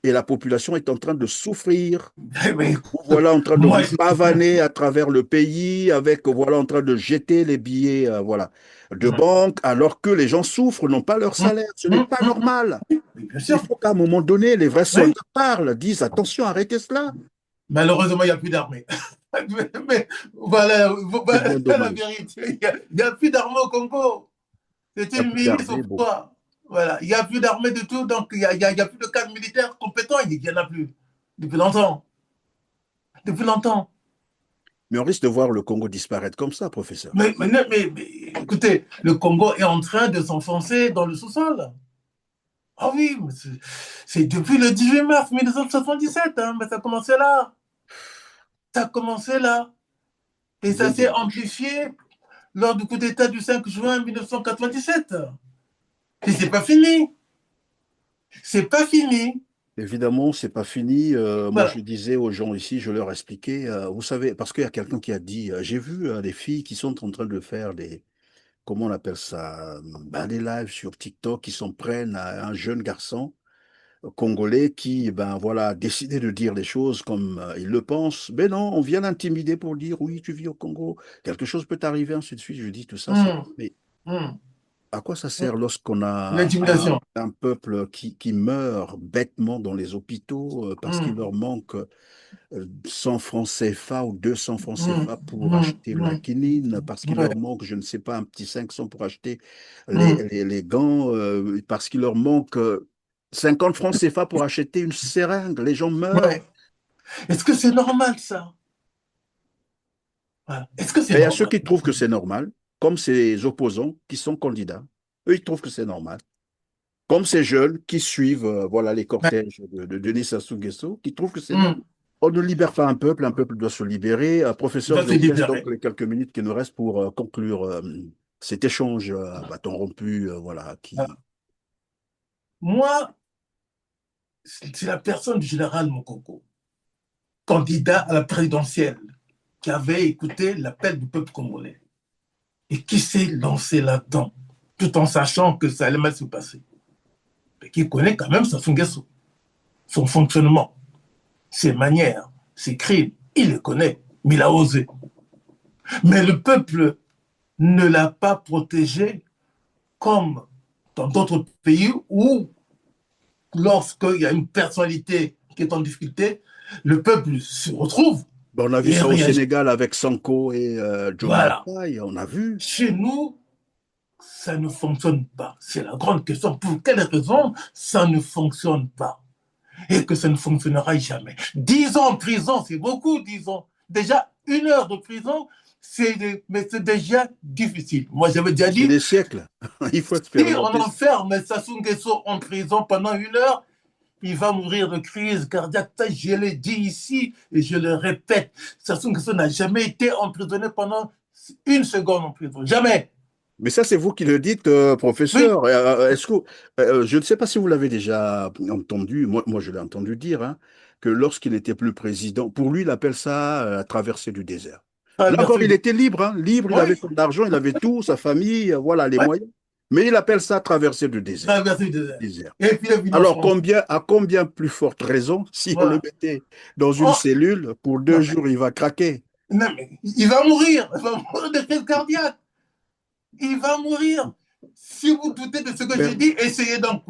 et la population est en train de souffrir. Mais Vous voilà en train de moi, vous pavaner à travers le pays, avec voilà en train de jeter les billets voilà, de banque, alors que les gens souffrent, n'ont pas leur salaire. Ce n'est pas normal. bien Il sûr. faut qu'à un moment donné, les vrais Oui. soldats parlent, disent attention, arrêtez cela. Malheureusement, il n'y a plus d'armée. Mais voilà, C'est bien la dommage. vérité. Il n'y a plus d'armée au Congo. C'est Il n'y a une plus milice au d'armée, bon. pouvoir. Voilà. Il n'y a plus d'armée du tout, donc il y a plus de cadres militaires compétents. Il n'y en a plus. Depuis longtemps. Depuis longtemps. Mais on risque de voir le Congo disparaître comme ça, professeur. Mais écoutez, le Congo est en train de s'enfoncer dans le sous-sol. Ah oui, c'est depuis le 18 mars 1977, hein, mais ça a commencé là. Ça a commencé là. Et C'est bien ça s'est dommage. amplifié lors du coup d'État du 5 juin 1997. Et c'est pas fini. C'est pas fini. Évidemment, c'est pas fini. Moi, je Voilà. disais aux gens ici, je leur expliquais, vous savez, parce qu'il y a quelqu'un qui a dit, j'ai vu des filles qui sont en train de faire des, comment on appelle ça, ben, des lives sur TikTok qui s'en prennent à un jeune garçon congolais qui, ben voilà, a décidé de dire les choses comme il le pense. Mais non, on vient l'intimider pour dire, oui, tu vis au Congo, quelque chose peut t'arriver, ainsi de suite. Je dis tout ça, c'est Hum, mais hum. à quoi ça sert lorsqu'on a L'intimidation. un peuple qui meurt bêtement dans les hôpitaux parce qu'il Hum, leur manque 100 francs CFA ou 200 francs hum, CFA pour hum, acheter la hum. quinine, parce qu'il Ouais. leur manque, je ne sais pas, un petit 500 pour acheter Hum. les gants, parce qu'il leur manque 50 francs CFA pour acheter une seringue. Les gens meurent. Ouais. Est-ce que c'est normal ça? Voilà. Est-ce que c'est Et il y a ceux normal? qui trouvent que c'est normal, comme ces opposants qui sont candidats. Eux, ils trouvent que c'est normal. Comme ces jeunes qui suivent voilà, les Ouais. cortèges de Denis Sassou Nguesso, qui trouvent que c'est Hum. normal. On ne libère pas un peuple doit se libérer. Professeur, je vous laisse donc les quelques minutes qui nous restent pour conclure cet échange à bâton rompu. Voilà, Moi, c'est la personne du général Mokoko, candidat à la présidentielle, qui avait écouté l'appel du peuple congolais et qui s'est lancé là-dedans, tout en sachant que ça allait mal se passer. Et qui connaît quand même Sassou Nguesso, son fonctionnement, ses manières, ses crimes, il le connaît, mais il a osé. Mais le peuple ne l'a pas protégé comme dans d'autres pays où, lorsqu'il y a une personnalité qui est en difficulté, le peuple se retrouve. On a vu ça au Sénégal avec Sanko et voilà. On a vu. Chez nous, ça ne fonctionne pas. C'est la grande question. Pour quelle raison ça ne fonctionne pas? Et que ça ne fonctionnera jamais. 10 ans en prison, c'est beaucoup, 10 ans. Déjà, 1 heure de prison, mais c'est déjà difficile. Moi, j'avais déjà dit... C'est des siècles. Il faut si on enferme Sassou Nguesso en prison pendant 1 heure, il va mourir de crise cardiaque. Ça, je l'ai dit ici et je le répète. Sassou Nguesso n'a jamais été emprisonné pendant 1 seconde en prison. Jamais. Mais ça, c'est vous qui le dites, professeur. Oui. Est-ce que je ne sais pas si vous l'avez déjà entendu. Moi, je l'ai entendu dire hein, que lorsqu'il n'était plus président, pour lui, il appelle ça traverser du désert. Là encore, il était libre, hein, libre. Oui. Il avait son argent, il avait tout, sa famille, voilà les moyens. Mais il appelle ça traverser du désert. Traverser du désert. Et puis, alors, à combien plus forte raison, si on le mettait dans une cellule, pour 2 jours, il va craquer. Non, mais il va mourir. Il va mourir de crise cardiaque. Il va mourir. Si vous doutez de ce que j'ai dit, essayez donc.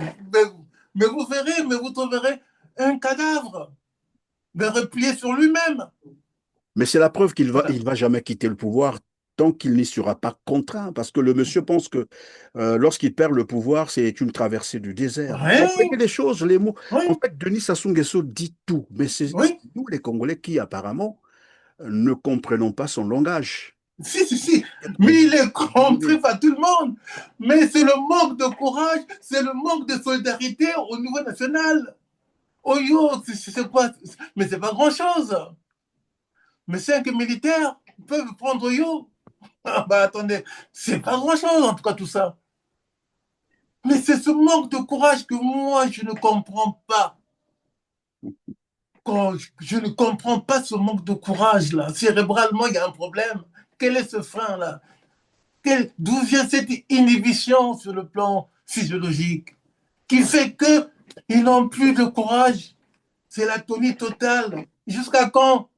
Mais vous verrez, mais vous trouverez un cadavre replié sur lui-même. Mais c'est la preuve qu'il va jamais quitter le pouvoir tant qu'il n'y sera pas contraint. Parce que le monsieur pense que lorsqu'il perd le pouvoir, c'est une traversée du désert. Comprenez les choses, les mots. Oui. En fait, Denis Sassou Nguesso dit tout. Mais c'est nous, les Congolais, qui apparemment ne comprenons pas son langage. Si. Mais il est compris par tout le monde. Mais c'est le manque de courage, c'est le manque de solidarité au niveau national. Oh yo, c'est quoi? Mais c'est pas grand-chose. Mais 5 militaires peuvent prendre yo. Ah bah attendez, c'est pas grand-chose en tout cas tout ça. Mais c'est ce manque de courage que moi je ne comprends pas. Quand je ne comprends pas ce manque de courage là. Cérébralement, il y a un problème. Quel est ce frein-là? D'où vient cette inhibition sur le plan physiologique qui fait qu'ils n'ont plus de courage? C'est l'atonie totale. Jusqu'à quand?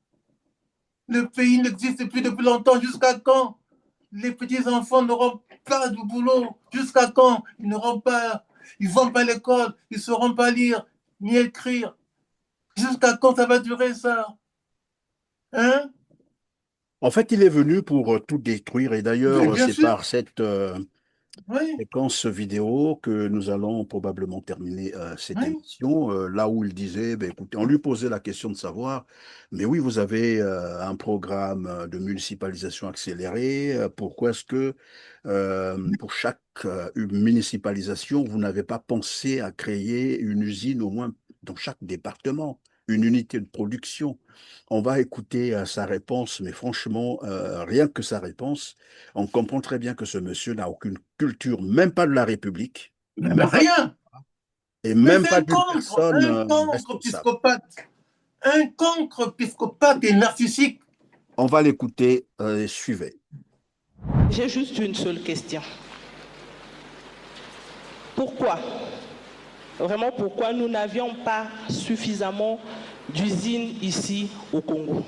Le pays n'existe plus depuis longtemps. Jusqu'à quand? Les petits-enfants n'auront pas de boulot. Jusqu'à quand? Ils ne vont pas à l'école. Ils ne sauront pas lire ni écrire. Jusqu'à quand ça va durer ça? Hein? En fait, il est venu pour tout détruire. Et d'ailleurs, c'est par cette séquence vidéo que nous allons probablement terminer cette émission. Là où il disait, écoutez, on lui posait la question de savoir, mais oui, vous avez un programme de municipalisation accélérée. Pourquoi est-ce que pour chaque municipalisation, vous n'avez pas pensé à créer une usine au moins dans chaque département, une unité de production? On va écouter sa réponse, mais franchement, rien que sa réponse, on comprend très bien que ce monsieur n'a aucune culture, même pas de la République. Même rien. Et même pas d'une personne un cancre psychopathe et narcissique. On va l'écouter, suivez. J'ai juste une seule question. Pourquoi? Vraiment, pourquoi nous n'avions pas suffisamment d'usines ici au Congo?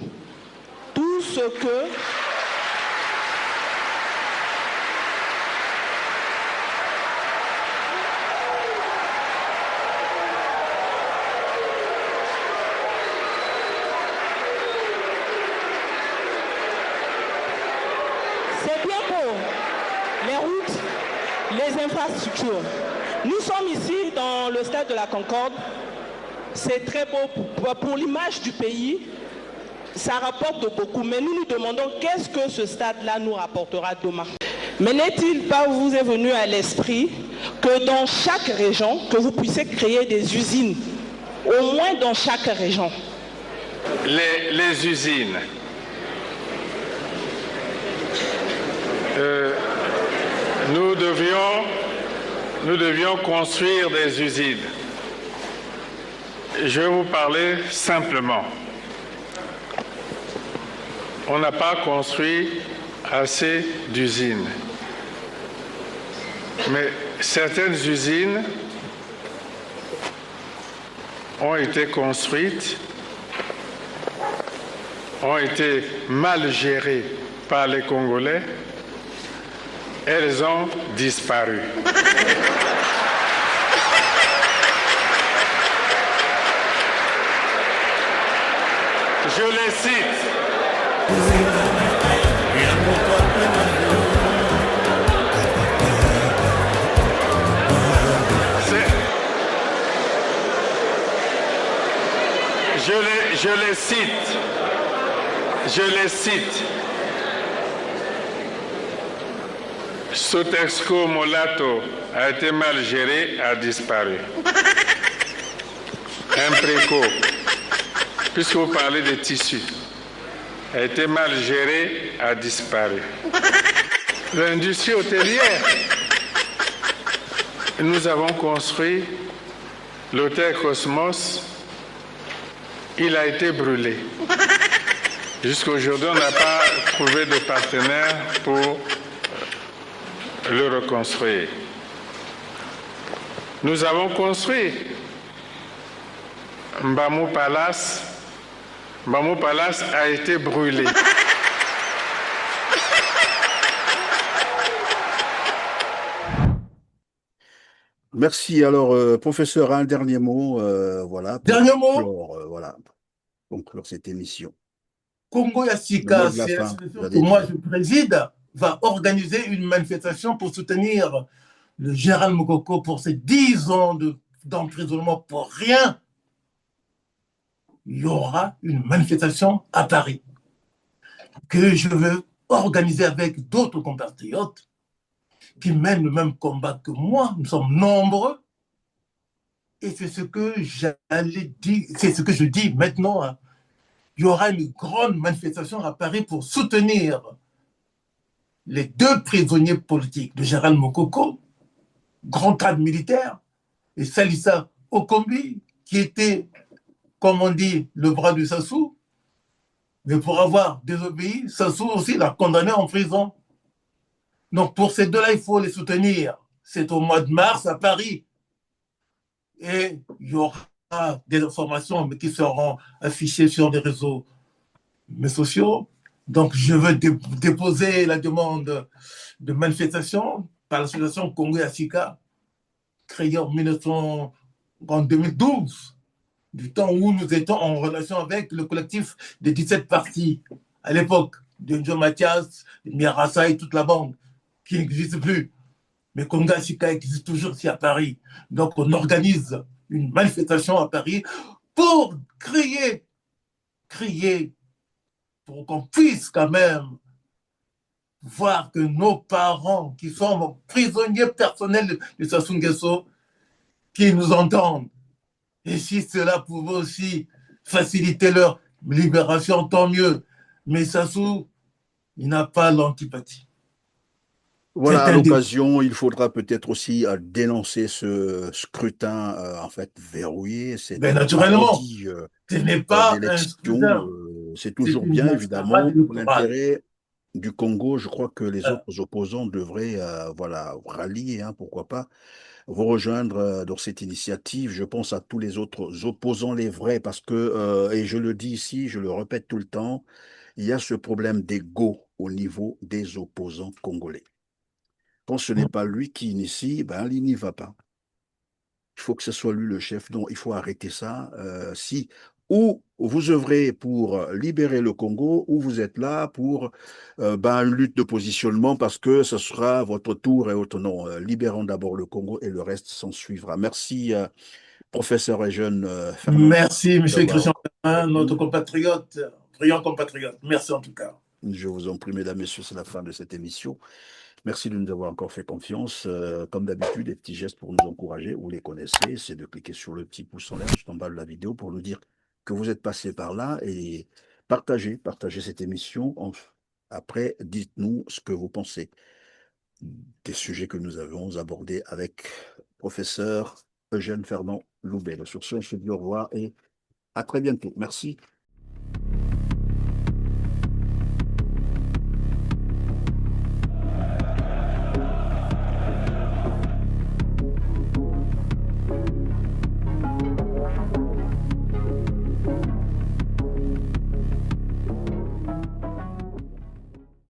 Tout ce que... C'est bien beau, les routes, les infrastructures. Nous sommes ici dans le stade de la Concorde. C'est très beau pour l'image du pays. Ça rapporte beaucoup. Mais nous nous demandons qu'est-ce que ce stade-là nous rapportera demain. Mais n'est-il pas vous est venu à l'esprit que dans chaque région, que vous puissiez créer des usines, au moins dans chaque région. les usines. Nous devions construire des usines. Je vais vous parler simplement. On n'a pas construit assez d'usines. Mais certaines usines ont été construites, ont été mal gérées par les Congolais. Elles ont disparu. Je les cite. Je les cite. Sotexco Molato a été mal géré, a disparu. Impreco, puisque vous parlez des tissus, a été mal géré, a disparu. L'industrie hôtelière, nous avons construit l'hôtel Cosmos, il a été brûlé. Jusqu'à aujourd'hui, on n'a pas trouvé de partenaire pour le reconstruire. Nous avons construit Mbamou Palace. Mbamou Palace a été brûlé. Merci. Alors, professeur, un dernier mot. Voilà. Dernier mot. Voilà. Conclure cette émission. Congo Yassika, c'est l'association que moi je préside, va organiser une manifestation pour soutenir le général Mokoko pour ses 10 ans d'emprisonnement pour rien. Il y aura une manifestation à Paris que je veux organiser avec d'autres compatriotes qui mènent le même combat que moi. Nous sommes nombreux et c'est ce que j'allais dire, c'est ce que je dis maintenant. Il y aura une grande manifestation à Paris pour soutenir les 2 prisonniers politiques, le général Mokoko, grand cadre militaire, et Salissa Okombi, qui était, comme on dit, le bras de Sassou. Mais pour avoir désobéi, Sassou aussi l'a condamné en prison. Donc pour ces 2-là, il faut les soutenir. C'est au mois de mars à Paris. Et il y aura des informations qui seront affichées sur les réseaux sociaux. Donc, je veux déposer la demande de manifestation par l'association Congo Yassika, créée en 2012, du temps où nous étions en relation avec le collectif des 17 partis, à l'époque, de John Mathias, de Miarassa et toute la bande, qui n'existe plus. Mais Congo Yassika existe toujours ici à Paris. Donc, on organise une manifestation à Paris pour crier, pour qu'on puisse quand même voir que nos parents, qui sont prisonniers personnels de Sassou Nguesso, qui nous entendent. Et si cela pouvait aussi faciliter leur libération, tant mieux. Mais Sassou, il n'a pas l'antipathie. Voilà, à l'occasion, il faudra peut-être aussi dénoncer ce scrutin en fait verrouillé. Mais naturellement, ce n'est pas un scrutin. C'est toujours bien, évidemment, pour l'intérêt du Congo. Je crois que les autres opposants devraient rallier, pourquoi pas, vous rejoindre dans cette initiative. Je pense à tous les autres opposants, les vrais, parce que, et je le dis ici, je le répète tout le temps, il y a ce problème d'ego au niveau des opposants congolais. Quand ce n'est pas lui qui initie, il n'y va pas. Il faut que ce soit lui le chef. Donc, il faut arrêter ça. Ou vous œuvrez pour libérer le Congo, ou vous êtes là pour une lutte de positionnement parce que ce sera votre tour et autre. Non, libérons d'abord le Congo et le reste s'en suivra. Merci, professeur et jeune Fernand. Merci, M. Christian Fermin, notre compatriote, brillant compatriote. Merci en tout cas. Je vous en prie, mesdames, messieurs, c'est la fin de cette émission. Merci de nous avoir encore fait confiance. Comme d'habitude, des petits gestes pour nous encourager, vous les connaissez, c'est de cliquer sur le petit pouce en l'air juste en bas de la vidéo pour nous dire que vous êtes passé par là et partagez cette émission. Après, dites-nous ce que vous pensez des sujets que nous avons abordés avec professeur Eugène Fernand Loubet. Sur ce, on se dit au revoir et à très bientôt. Merci.